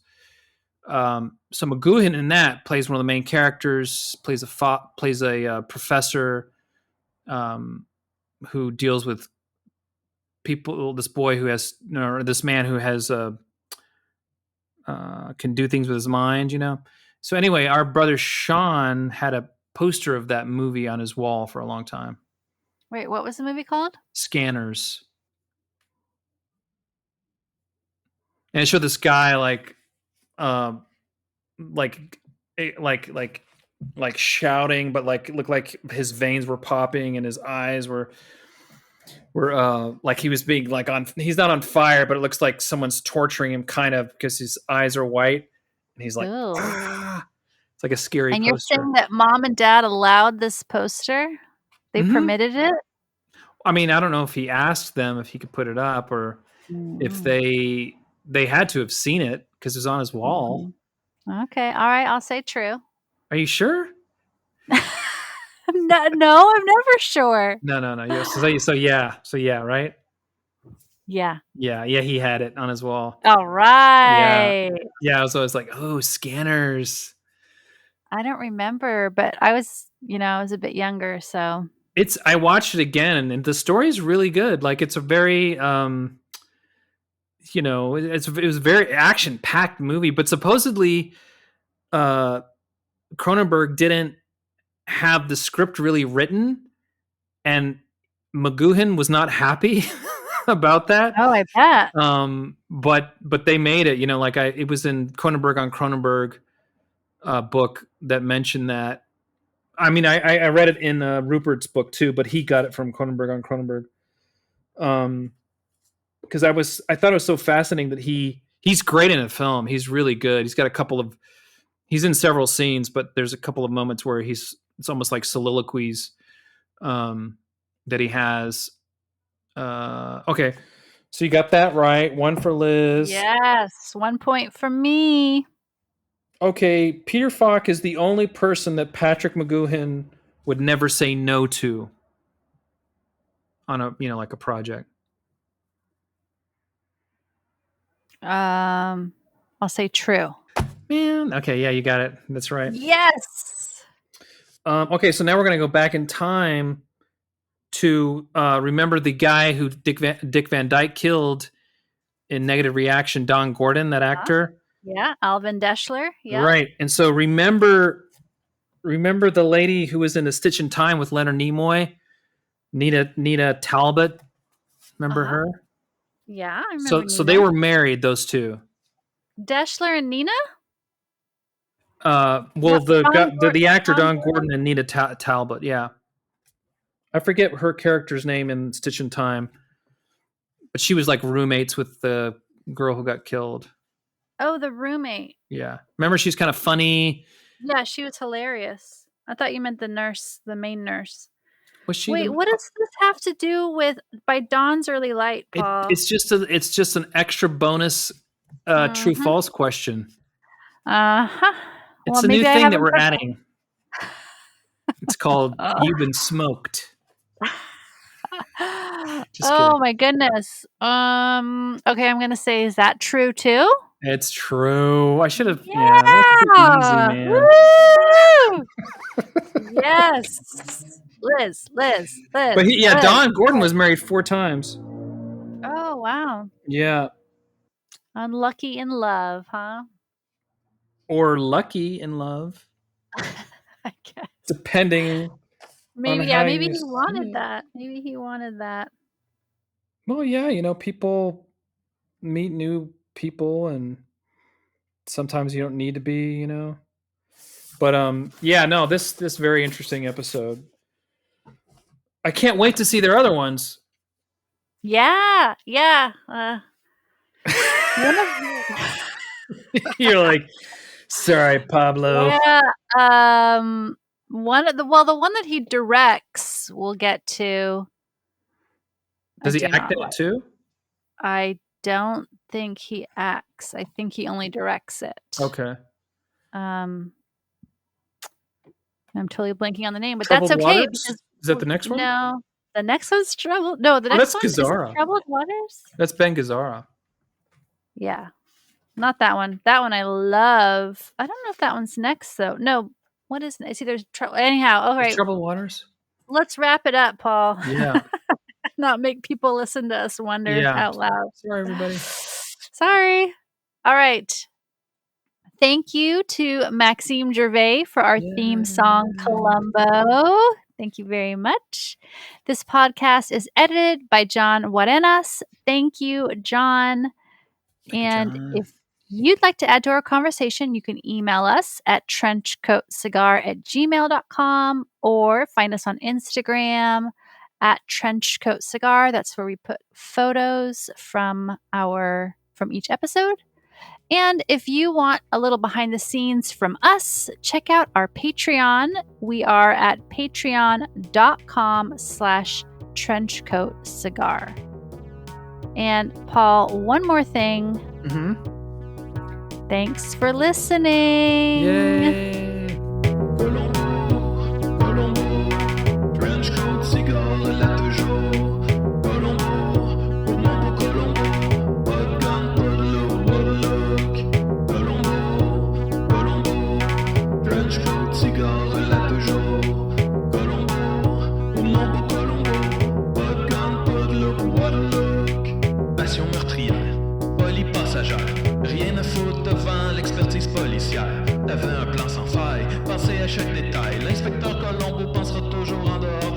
So McGoohan in that plays one of the main characters, plays a professor who deals with people. This boy who has, this man who has can do things with his mind, So anyway, our brother Sean had a poster of that movie on his wall for a long time. Wait, what was the movie called? Scanners. And it showed this guy like shouting, but like it looked like his veins were popping and his eyes were like he was being like he's not on fire, but it looks like someone's torturing him kind of because his eyes are white and he's like, it's like a scary poster. And you're saying that mom and dad allowed this poster? They permitted it? I mean, I don't know if he asked them if he could put it up or if they had to have seen it because it was on his wall. Okay. All right. I'll say true. Are you sure? No, I'm never sure. No. So yeah, right? Yeah. Yeah, he had it on his wall. All right. Yeah, I was always like, oh, Scanners. I don't remember, but I was a bit younger, so. I watched it again, and the story is really good. Like, it's a very, it was a very action-packed movie, but supposedly Cronenberg didn't have the script really written, and McGoohan was not happy about that. Oh, I bet. But they made it. It was in Cronenberg on Cronenberg book that mentioned that. I mean, I read it in Rupert's book too, but he got it from Cronenberg on Cronenberg. Because I thought it was so fascinating that he's great in a film. He's really good. He's got he's in several scenes, but there's a couple of moments where it's almost like soliloquies that he has. Okay, so you got that right. 1 for Liz. Yes, 1 point for me. Okay, Peter Falk is the only person that Patrick McGoohan would never say no to on a like a project. I'll say true. Man, okay, yeah, you got it. That's right. Yes. Okay, so now we're gonna go back in time to remember the guy who Dick Van Dyke killed in Negative Reaction, Don Gordon, that actor. Yeah, Alvin Deschler. Yeah. Right. And so remember the lady who was in A Stitch in Time with Leonard Nimoy, Nita Talbot. Remember her? Yeah, I remember. So they were married, those two. Deschler and Nina? The actor Don Gordon and Nita Talbot, yeah. I forget her character's name in Stitch in Time, but she was like roommates with the girl who got killed. Oh, the roommate. Yeah. Remember, she's kind of funny. Yeah, she was hilarious. I thought you meant the nurse, the main nurse. Was she? Wait, what does this have to do with By Dawn's Early Light, Paul? It's just an extra bonus true false question. Uh-huh. It's a new thing that we're adding. It's called You've Been Smoked. Oh my goodness. Okay, I'm gonna say, is that true too? It's true. I should have. Yeah, that's easy, man. Woo! Yes, Liz. But Liz. Don Gordon was married 4 times. Oh wow. Yeah. Unlucky in love, huh? Or lucky in love. I guess. Depending. Maybe he wanted that. Maybe he wanted that. Well, yeah, people meet new people, and sometimes you don't need to be, But this very interesting episode. I can't wait to see their other ones. Yeah. You're like, sorry, Pablo. Yeah. The one that he directs, we'll get to. Does he act in it too? I don't think he acts. I think he only directs it. Okay. I'm totally blanking on the name, but Troubled that's okay. Waters? Is that the next one? No, the next one's Troubled. No, the next one is Troubled Waters. That's Ben Gazzara. Yeah, not that one. That one I love. I don't know if that one's next though. No, what is it? See, there's anyhow. All right, Troubled Waters. Let's wrap it up, Paul. Yeah. Not make people listen to us wonder out loud. Sorry, everybody. Sorry. All right. Thank you to Maxime Gervais for our theme song, Columbo. Thank you very much. This podcast is edited by John Guarenas. Thank you, John. If you'd like to add to our conversation, you can email us at trenchcoatcigar@gmail.com or find us on Instagram at trenchcoatcigar. That's where we put photos from each episode. And if you want a little behind the scenes from us, check out our Patreon. We are at patreon.com/trenchcoatcigar. And Paul, one more thing. Mm-hmm. Thanks for listening. Yay. Rien ne faut devant l'expertise policière. T'avais un plan sans faille, pensez à chaque détail. L'inspecteur Colombo pensera toujours en dehors